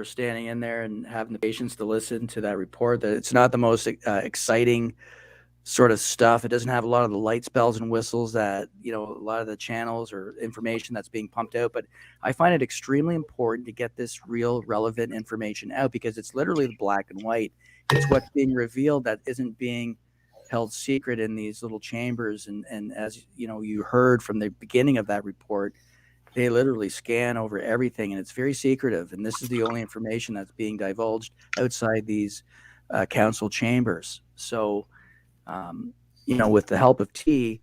standing in there and having the patience to listen to that report. That it's not the most exciting sort of stuff. It doesn't have a lot of the lights, bells, and whistles that a lot of the channels or information that's being pumped out. But I find it extremely important to get this real, relevant information out because it's literally the black and white. It's what's being revealed that isn't being held secret in these little chambers. And as you heard from the beginning of that report, they literally scan over everything, and it's very secretive. And this is the only information that's being divulged outside these council chambers. So with the help of T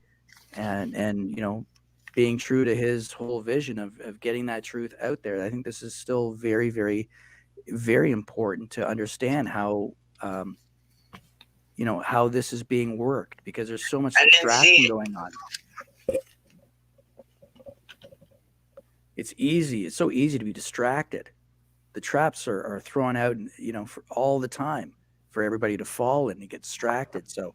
and being true to his whole vision of getting that truth out there, I think this is still very, very, very important to understand how how this is being worked, because there's so much distraction going on. It's so easy to be distracted. The traps are thrown out, for all the time for everybody to fall in and get distracted. So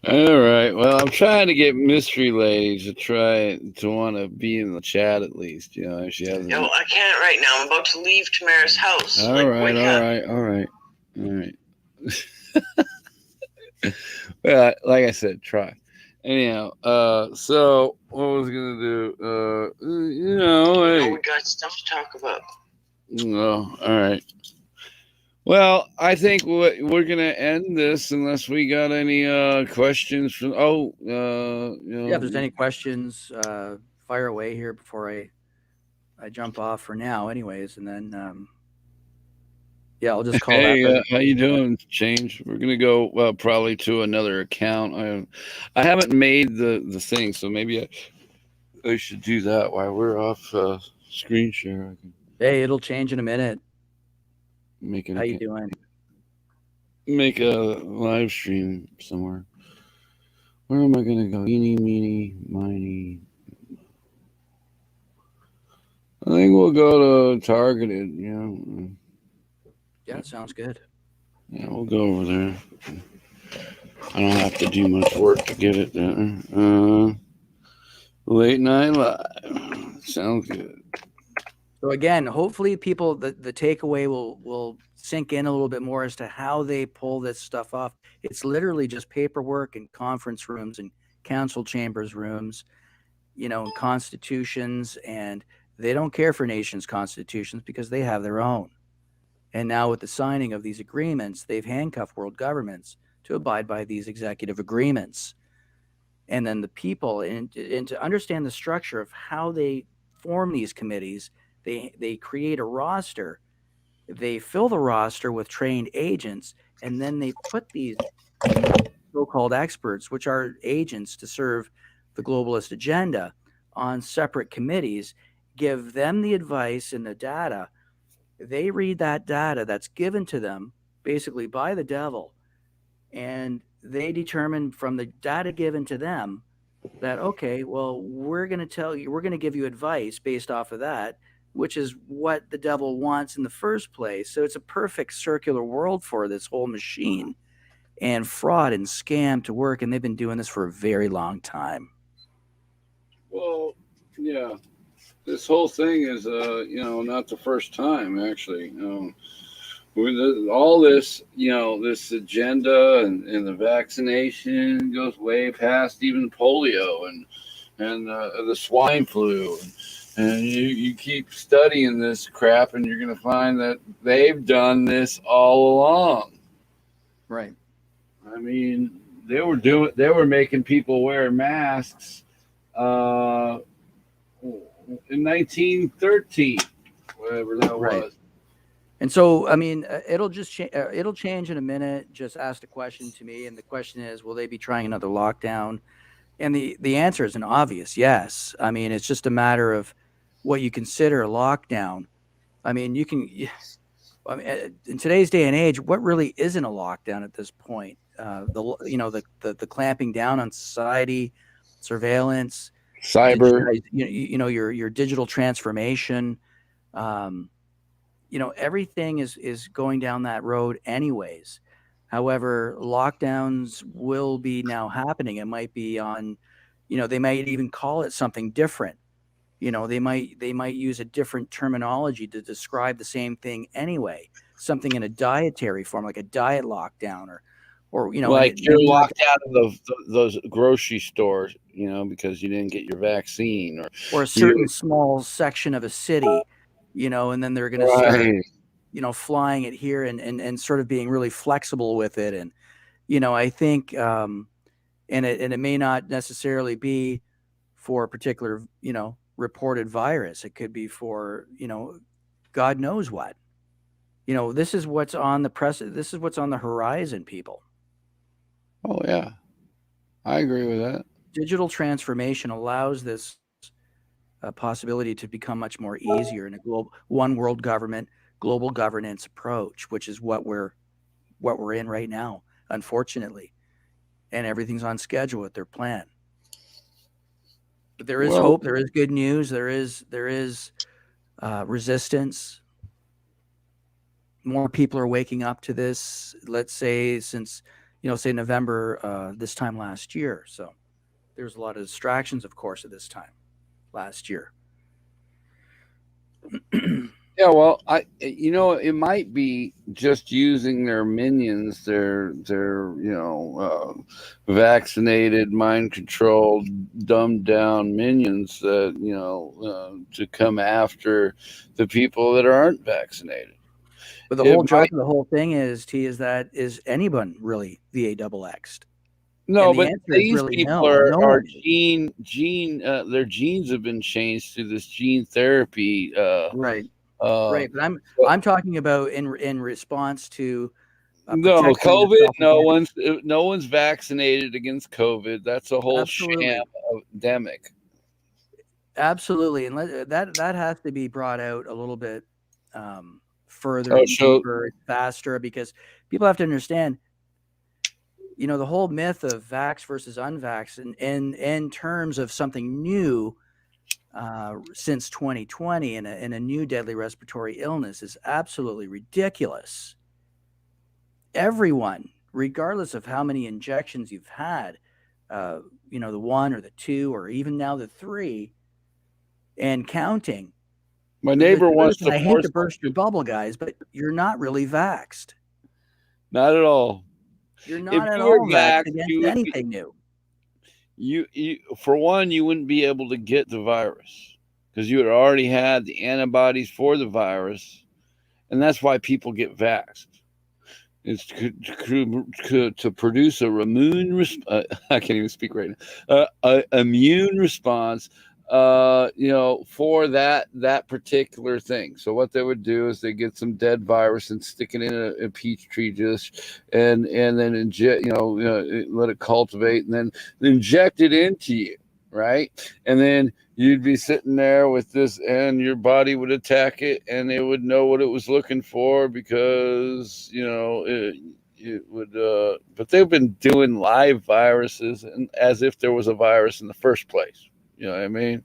all right. Well, I'm trying to get Mystery Lady to want to be in the chat at least. She hasn't. No, I can't right now. I'm about to leave Tamara's house. All right. Well, like I said, try. Anyhow, so what was I gonna do? We got stuff to talk about. No, all right. Well, I think we're gonna end this unless we got any questions from. yeah, if there's any questions, fire away here before I jump off for now, anyways, and then yeah, I'll just call that. How you doing, Change? We're gonna go probably to another account. I haven't made the thing, so maybe I should do that while we're off screen share. Hey, it'll change in a minute. How you doing? Make a live stream somewhere. Where am I gonna go? Eeny, meeny, miny. I think we'll go to Targeted. Yeah, sounds good. Yeah, we'll go over there. I don't have to do much work to get it there. Late night live. Sounds good. So again, hopefully people, the takeaway will sink in a little bit more as to how they pull this stuff off. It's literally just paperwork and conference rooms and council chambers rooms, constitutions, and they don't care for nations' constitutions because they have their own. And now with the signing of these agreements, they've handcuffed world governments to abide by these executive agreements. And then the people, and to understand the structure of how they form these committees, they create a roster, they fill the roster with trained agents, and then they put these so-called experts, which are agents to serve the globalist agenda on separate committees, give them the advice and the data. They read that data that's given to them basically by the devil, and they determine from the data given to them that, okay, well, we're going to give you advice based off of that, which is what the devil wants in the first place. So it's a perfect circular world for this whole machine and fraud and scam to work. And they've been doing this for a very long time. Well, yeah, this whole thing is, not the first time, actually. With all this, this agenda and the vaccination goes way past even polio and the swine flu. And you keep studying this crap, and you're going to find that they've done this all along. Right. I mean, they were making people wear masks in 1913, whatever that was. And so, I mean, it'll change in a minute. Just asked a question to me, and the question is, will they be trying another lockdown? And the answer is an obvious yes. I mean, it's just a matter of what you consider a lockdown. I mean, in today's day and age, what really isn't a lockdown at this point? The clamping down on society, surveillance, cyber, your digital transformation. Everything is going down that road anyways. However, lockdowns will be now happening. It might be on, they might even call it something different. They might use a different terminology to describe the same thing anyway, something in a dietary form, like a diet lockdown or like you're locked out of those grocery stores, because you didn't get your vaccine or a certain small section of a city, and then they're going to start, flying it here and sort of being really flexible with it. And, I think, and it may not necessarily be for a particular, reported virus. It could be for, God knows what. This is what's on the press. This is what's on the horizon, people. Oh, yeah. I agree with that. Digital transformation allows this possibility to become much more easier in a one world government, global governance approach, which is what we're in right now, unfortunately. And everything's on schedule with their plan. But there is hope. There is good news. There is resistance. More people are waking up to this. Let's say since say November this time last year. So there's a lot of distractions, of course, at this time last year. Yeah, well, it might be just using their minions, their vaccinated, mind-controlled, dumbed-down minions that to come after the people that aren't vaccinated. But the whole joke of the whole thing is anyone really VAXX'd? No, but these people are gene. Their genes have been changed through this gene therapy. Right. Right, but I'm talking about in response to COVID. No one's vaccinated against COVID. That's a whole sham epidemic. Absolutely, and that has to be brought out a little bit further, deeper, faster, because people have to understand. The whole myth of vax versus unvax, in terms of something new. Since 2020 and a new deadly respiratory illness is absolutely ridiculous. Everyone, regardless of how many injections you've had, the 1 or the 2 or even now the 3 and counting. My neighbor wants to. I hate to burst your bubble, guys, but you're not really vaxxed. Not at all. You're not at all vaxxed against anything new. You for one, you wouldn't be able to get the virus because you had already had the antibodies for the virus, and that's why people get vaxxed. It's to produce a immune I can't even speak right now. Immune response, for that particular thing. So what they would do is they get some dead virus and stick it in a petri dish, and then inject, let it cultivate, and then inject it into you. right? And then you'd be sitting there with this, and your body would attack it, and it would know what it was looking for because it would. But they've been doing live viruses, and as if there was a virus in the first place. You know what I mean?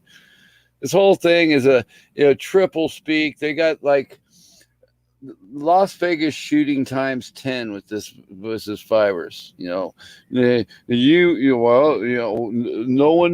This whole thing is a triple speak. They got like Las Vegas shooting times 10 with this virus. No one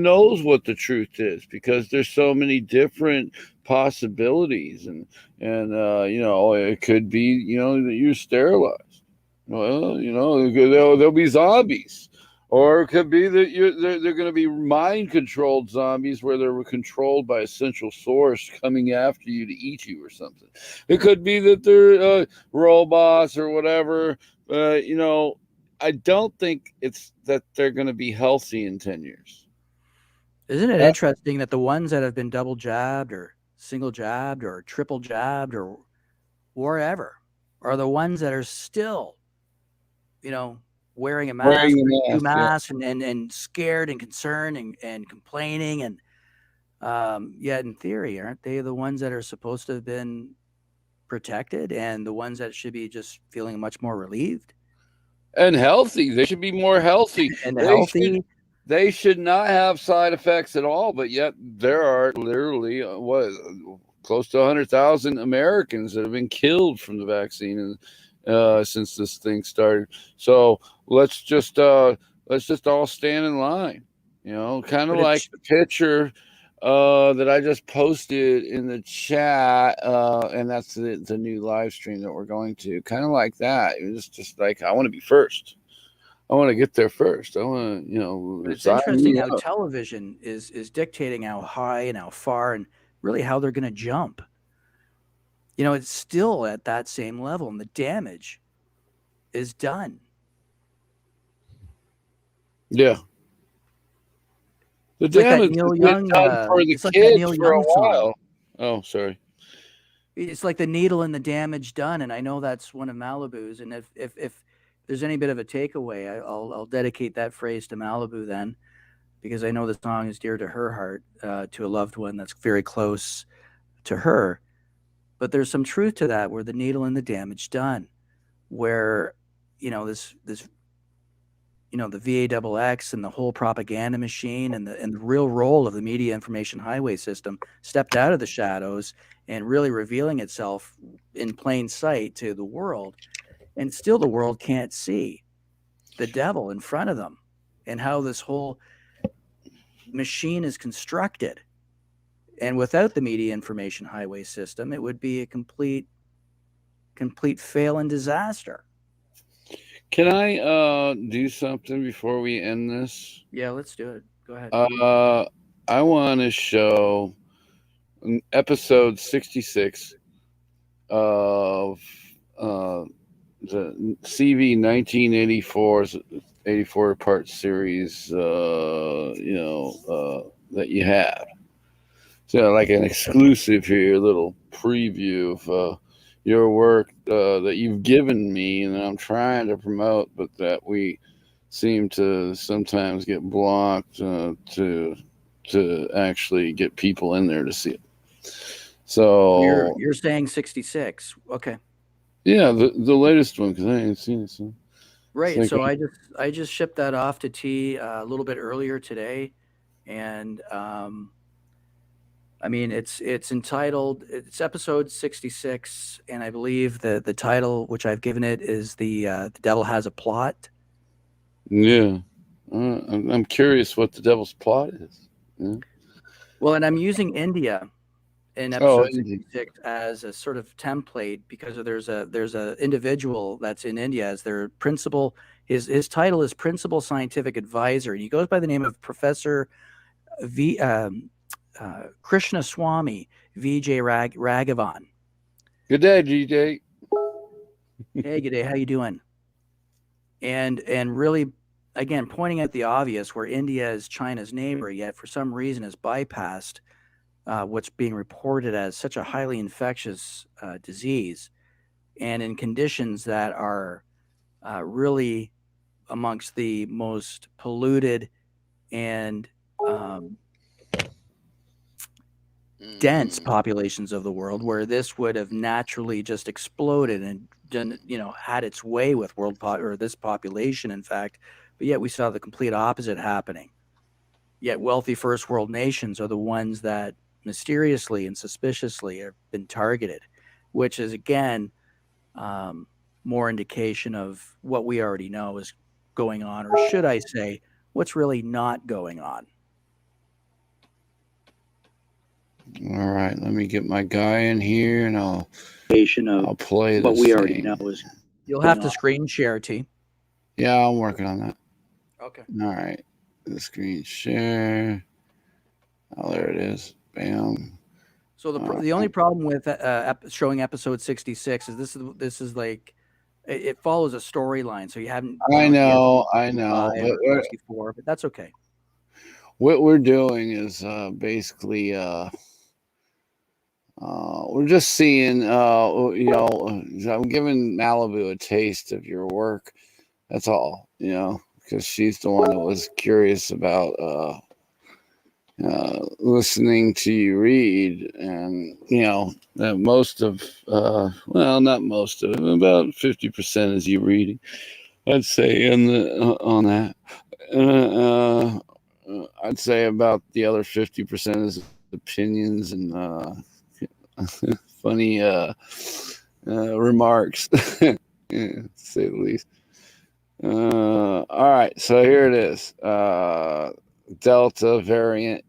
knows what the truth is because there's so many different possibilities, and it could be that you're sterilized. Well, there'll be zombies. Or it could be that they're going to be mind-controlled zombies where they're controlled by a central source coming after you to eat you or something. It could be that they're robots or whatever. I don't think it's that they're going to be healthy in 10 years. Isn't it interesting that the ones that have been double jabbed or single jabbed or triple jabbed or wherever are the ones that are still, wearing a mask, and scared and concerned and complaining, and yet in theory, aren't they the ones that are supposed to have been protected and the ones that should be just feeling much more relieved and healthy? They should be more healthy and healthy. They should not have side effects at all, but yet there are literally close to 100,000 Americans that have been killed from the vaccine since this thing started. So let's just all stand in line, kind of like the picture that I just posted in the chat, and that's the new live stream that we're going to. Kind of like that. It's just like I want to be first. I want to get there first. I want to, But it's interesting how television is dictating how high and how far and really how they're going to jump. It's still at that same level, and the damage is done. Yeah. The damage has been done for the kids for a while. Oh, sorry. It's like the needle and the damage done, and I know that's one of Malibu's. And if there's any bit of a takeaway, I'll dedicate that phrase to Malibu then, because I know the song is dear to her heart, to a loved one that's very close to her. But there's some truth to that, where the needle and the damage done, where this the VAXX and the whole propaganda machine and the real role of the media information highway system stepped out of the shadows and really revealing itself in plain sight to the world. And still the world can't see the devil in front of them and how this whole machine is constructed. And without the media information highway system, it would be a complete fail and disaster. Can I do something before we end this? Yeah, let's do it. Go ahead. I want to show episode 66 of the CV 1984's 84-part series, that you have. So like an exclusive here, a little preview of your work that you've given me and that I'm trying to promote, but that we seem to sometimes get blocked to actually get people in there to see it. So you're saying 66. Okay. Yeah, the latest one, because I ain't seen it. So. Right. So I just shipped that off to T a little bit earlier today, and it's entitled. It's episode 66, and I believe the title which I've given it is the Devil Has a Plot. Yeah, I'm curious what the devil's plot is. Yeah. Well, and I'm using India in episode 66 as a sort of template because there's a individual that's in India as their principal. His title is Principal Scientific Advisor, and he goes by the name of Professor Krishna Swami Vijay Raghavan. Good day, GJ. Hey, good day. How you doing? And really, again, pointing out the obvious, where India is China's neighbor, yet for some reason has bypassed what's being reported as such a highly infectious disease, and in conditions that are really amongst the most polluted and dense populations of the world, where this would have naturally just exploded and done, had its way with this population, in fact. But yet we saw the complete opposite happening. Yet wealthy first world nations are the ones that mysteriously and suspiciously have been targeted, which is, again, more indication of what we already know is going on, or should I say, what's really not going on. All right, let me get my guy in here, and I'll play this. What we already know is you'll have to screen share, T. Yeah, I'm working on that. Okay. All right, the screen share. Oh, there it is. Bam. So the only problem with showing episode 66 is this is like it follows a storyline, so you haven't. I know, but 64, but that's okay. What we're doing is basically we're just seeing, I'm giving Malibu a taste of your work. That's all, because she's the one that was curious about listening to you read. And, that most of, not most of, about 50% is you reading, I'd say, on that. I'd say about the other 50% is opinions and funny remarks, to say the least. All right, so here it is. Delta variant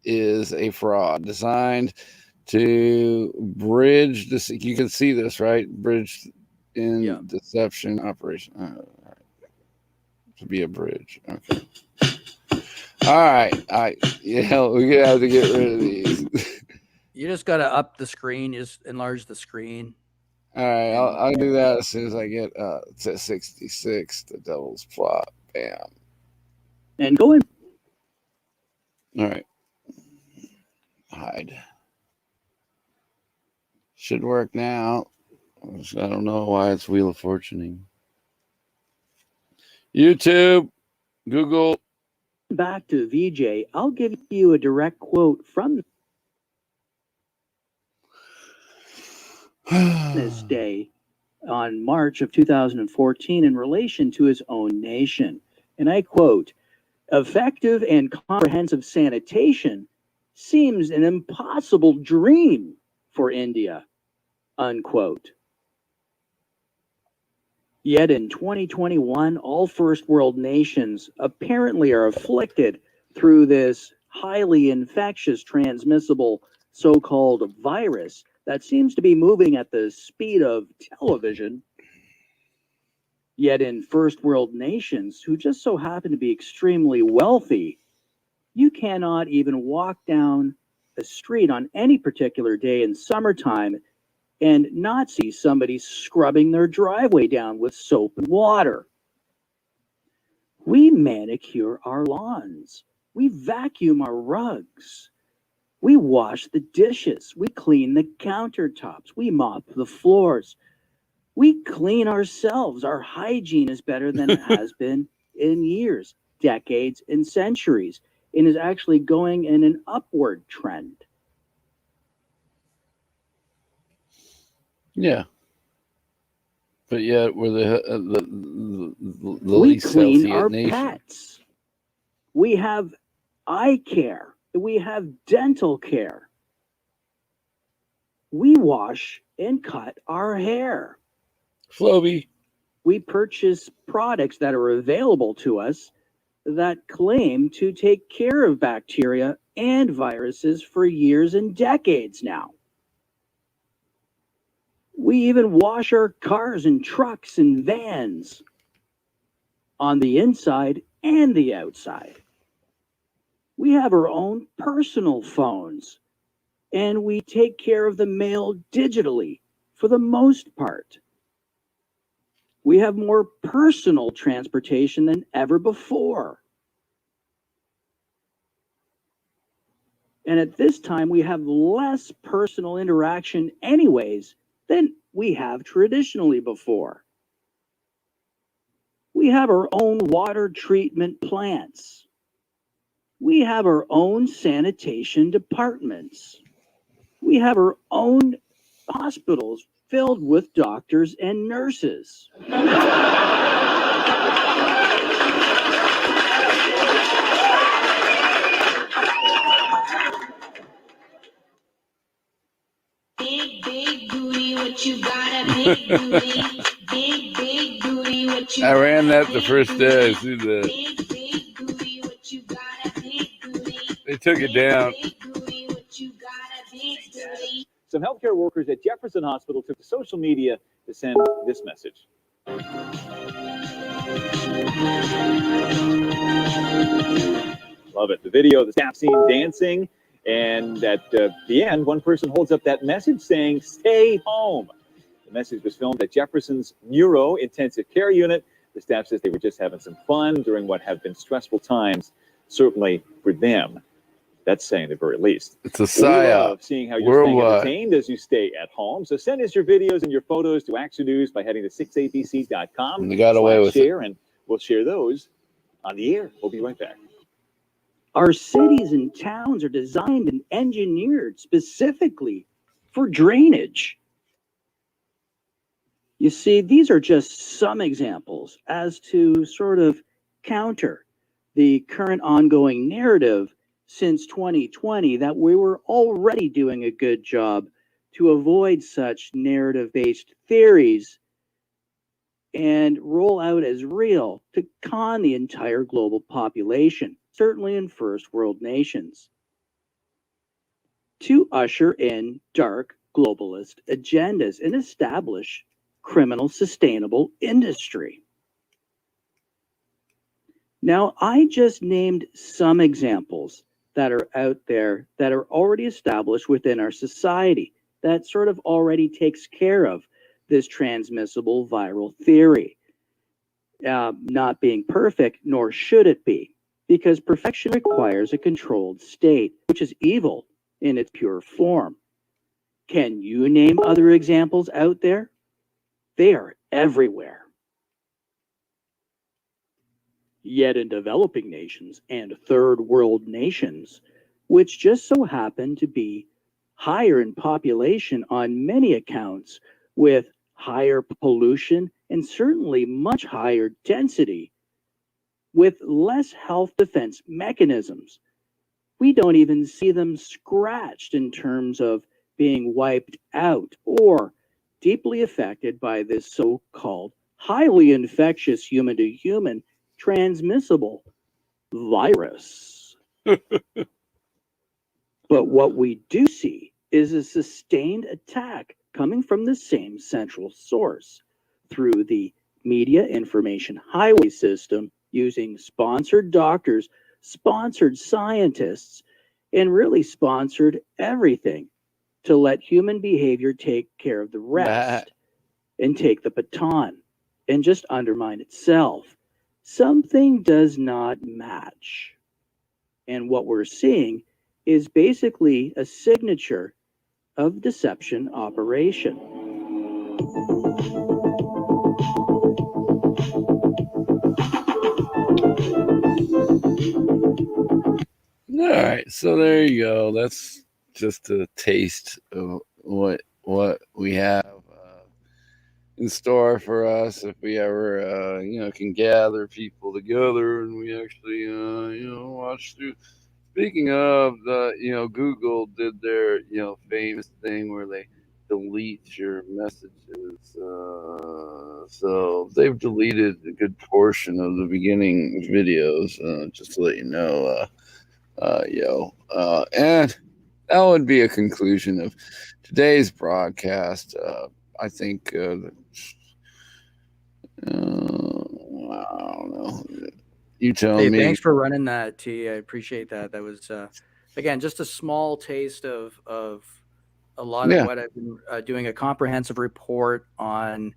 is a fraud designed to bridge this. You can see this, right? Bridge in deception operation. All right. To be a bridge. Okay. All right. We're gonna have to get rid of these. You just got to up the screen, just enlarge the screen. All right, I'll do that as soon as I get to 66, the devil's plot. Bam. And go in. All right. Hide. Should work now. I don't know why it's Wheel of Fortuning. YouTube, Google. Back to VJ, I'll give you a direct quote from this day on March of 2014 in relation to his own nation. And I quote, "Effective and comprehensive sanitation seems an impossible dream for India," unquote. Yet in 2021, all first world nations apparently are afflicted through this highly infectious, transmissible so-called virus that seems to be moving at the speed of television. Yet in first world nations, who just so happen to be extremely wealthy, you cannot even walk down a street on any particular day in summertime and not see somebody scrubbing their driveway down with soap and water. We manicure our lawns. We vacuum our rugs. We wash the dishes. We clean the countertops. We mop the floors. We clean ourselves. Our hygiene is better than it has been in years, decades, and centuries, and is actually going in an upward trend. Yeah. But yet we're the we clean our nation. Pets. We have eye care. We have dental care. We wash and cut our hair. Floby. We purchase products that are available to us that claim to take care of bacteria and viruses for years and decades now. We even wash our cars and trucks and vans on the inside and the outside. We have our own personal phones, and we take care of the mail digitally for the most part. We have more personal transportation than ever before. And at this time, we have less personal interaction anyways than we have traditionally before. We have our own water treatment plants. We have our own sanitation departments. We have our own hospitals filled with doctors and nurses. Big booty, what you got a big booty. Big booty, what you I got ran a that the big first booty. day. I see that. Big booty, what you got a big booty. They took it down. Big booty, what you got a big booty. Some healthcare workers at Jefferson Hospital took to social media to send this message. Love it. The video of the staff seen dancing, and at the end, one person holds up that message saying, "Stay home." The message was filmed at Jefferson's Neuro Intensive Care Unit. The staff says they were just having some fun during what have been stressful times, certainly for them. That's saying the very least. It's a psyop. Seeing how you're staying entertained as you stay at home. So send us your videos and your photos to Action News by heading to 6abc.com. And they got away with share, and we'll share those on the air. We'll be right back. Our cities and towns are designed and engineered specifically for drainage. You see, these are just some examples as to sort of counter the current ongoing narrative since 2020 that we were already doing a good job to avoid such narrative-based theories and roll out as real to con the entire global population, certainly in first world nations, to usher in dark globalist agendas and establish criminal sustainable industry. Now, I just named some examples that are out there that are already established within our society that sort of already takes care of this transmissible viral theory. Not being perfect, nor should it be, because perfection requires a controlled state, which is evil in its pure form. Can you name other examples out there? They are everywhere. Yet in developing nations and third world nations, which just so happen to be higher in population on many accounts, with higher pollution and certainly much higher density, with less health defense mechanisms, we don't even see them scratched in terms of being wiped out or deeply affected by this so-called highly infectious human-to-human transmissible virus. But what we do see is a sustained attack coming from the same central source through the media information highway system, using sponsored doctors, sponsored scientists, and really sponsored everything to let human behavior take care of the rest and take the baton and just undermine itself. Something does not match. And what we're seeing is basically a signature of deception operation. All right, so there you go. That's just a taste of what we have in store for us if we ever can gather people together and we actually watch through. Speaking of the Google did their famous thing where they delete your messages, so they've deleted a good portion of the beginning videos, just to let you know. And that would be a conclusion of today's broadcast. I think I don't know. You tell me. Thanks for running that, T. I appreciate that. That was again just a small taste of a lot of what I've been doing. A comprehensive report on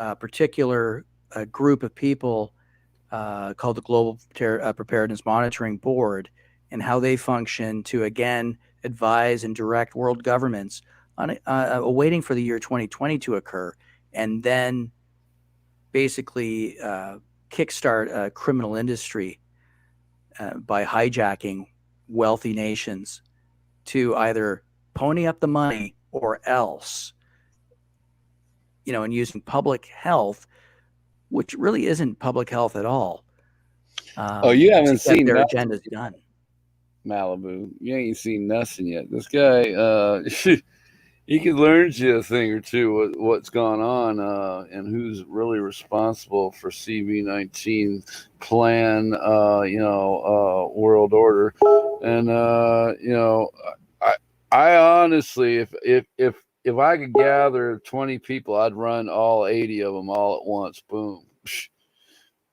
a particular group of people called the Global Preparedness Monitoring Board, and how they function to again advise and direct world governments on waiting for the year 2020 to occur, and then basically kickstart a criminal industry by hijacking wealthy nations to either pony up the money or else, and using public health, which really isn't public health at all. You haven't to get seen their nothing, agendas done. Malibu. You ain't seen nothing yet. This guy, he could learn you a thing or two what's gone on and who's really responsible for CV-19 plan, world order. And I honestly, if I could gather 20 people, I'd run all 80 of them all at once. Boom.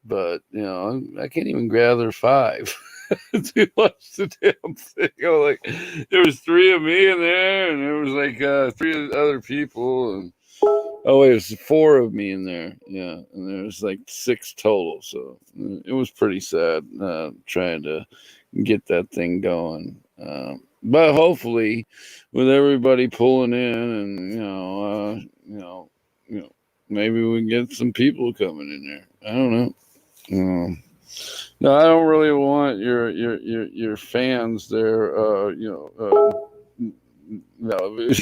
But I can't even gather 5 to watch the damn thing. There was 3 of me in there, and there was like 3 other people, and it was 4 of me in there. Yeah, and there was like 6 total. So it was pretty sad trying to get that thing going. But hopefully, with everybody pulling in, and maybe we can get some people coming in there. I don't know. No, I don't really want your fans there. Coming there.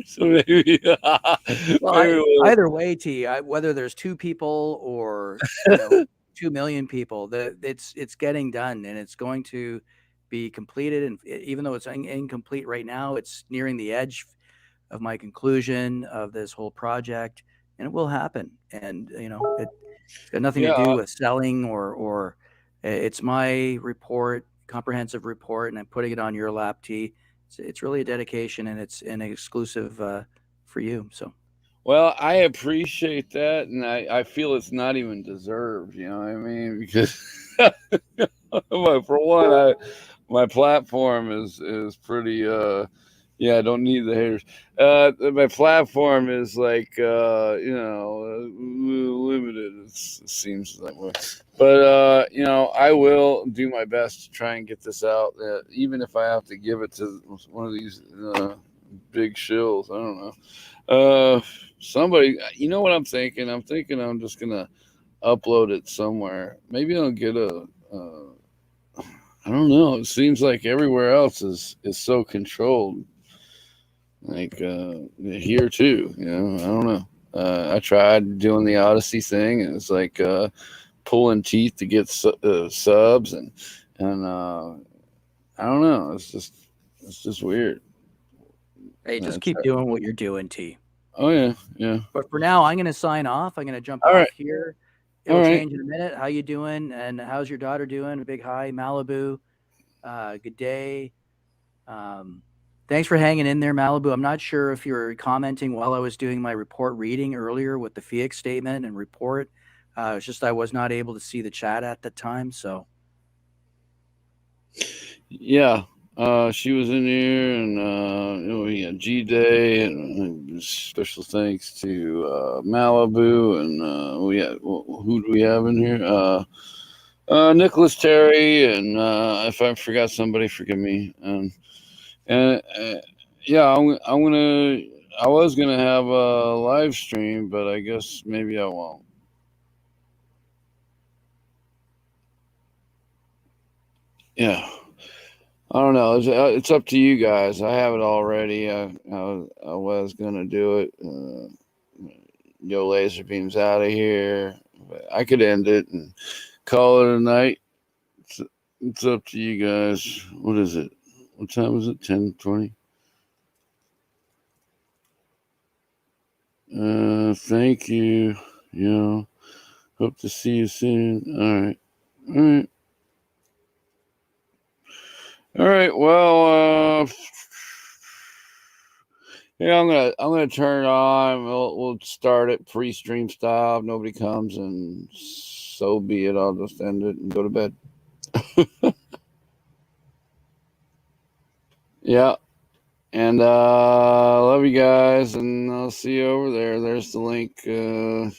So maybe. Either way, T. Whether there's 2 people or 2 million people, it's getting done, and it's going to be completed. And even though it's incomplete right now, it's nearing the edge of my conclusion of this whole project, and it will happen. And it's got nothing to do with selling or it's my report, comprehensive report, and I'm putting it on your lap, T. It's really a dedication, and it's an exclusive for you. So, well, I appreciate that, and I feel it's not even deserved. You know what I mean? Because for one, my platform is pretty. I don't need the haters. My platform is like limited. It seems that way, but I will do my best to try and get this out. Even if I have to give it to one of these big shills, I don't know. Somebody, you know what I'm thinking? I'm thinking I'm just gonna upload it somewhere. Maybe I'll get a. I don't know. It seems like everywhere else is so controlled. Like here too, I don't know. I tried doing the Odyssey thing, and it's like pulling teeth to get subs, and I don't know. It's just weird. Hey, just keep doing what you're doing, T. Oh yeah. But for now, I'm going to sign off. I'm going to jump off here. It'll change in a minute. How you doing? And how's your daughter doing? A big hi, Malibu. Good day. Thanks for hanging in there, Malibu. I'm not sure if you were commenting while I was doing my report reading earlier with the Pheic statement and report. It's just I was not able to see the chat at the time. So, yeah, she was in here, and we got G-Day, and special thanks to Malibu, and we got, who do we have in here? Nicholas Terry, and if I forgot somebody, forgive me. I was gonna have a live stream, but I guess maybe I won't. Yeah, I don't know. It's up to you guys. I have it already. I was gonna do it. Yo, LAZERBEAM's out of here. But I could end it and call it a night. It's up to you guys. What is it? What time is it? 10:20. Thank you. Hope to see you soon. All right. Well, I'm gonna turn it on. We'll start it pre-stream style. If nobody comes, and so be it. I'll just end it and go to bed. Yeah. And love you guys, and I'll see you over there. There's the link. And,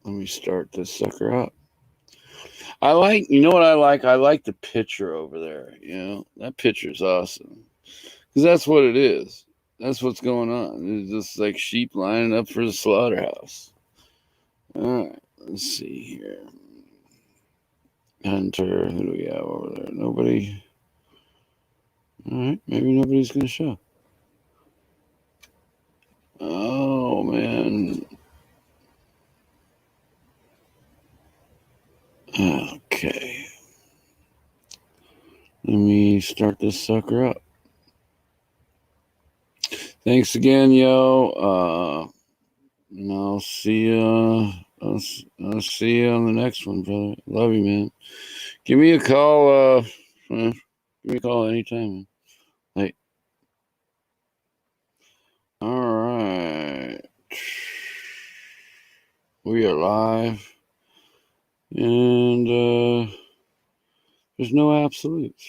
let me start this sucker up. You know what I like? I like the picture over there. That picture's awesome. Because that's what it is. That's what's going on. It's just like sheep lining up for the slaughterhouse. All right, let's see here. Hunter, who do we have over there? Nobody. All right, maybe nobody's going to show. Oh, man. Okay. Let me start this sucker up. Thanks again, yo. And I'll see you. I'll see you on the next one, brother. Love you, man. Give me a call. Give me a call anytime, man. Hey. All right. We are live. And there's no absolutes.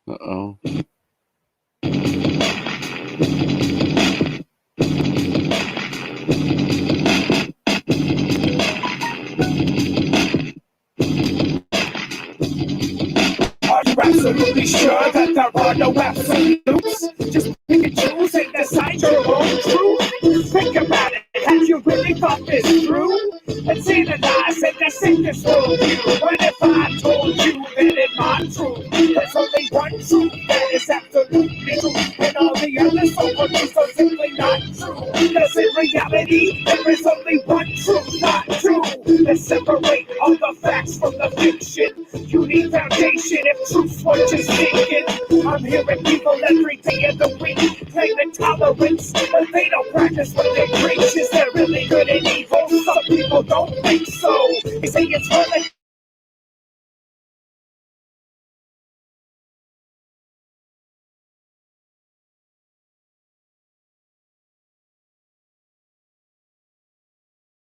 Uh-oh. Are you absolutely sure that there are no absolutes? Just pick and choose and decide your own truth. Think about it. Have you really thought this through? Let's analyze and dissect this worldview. What if I told you that in my truth, there's only one truth that is absolutely true, and all the others so simply not true? Because in reality, there is only one truth, not two. Let's separate all the facts from the fiction. You need foundation if truth's what you're seeking. I'm hearing people every day of the week claiming tolerance, but they don't practice what they preach. Is there really good and evil? Some people don't think so. They say it's relative.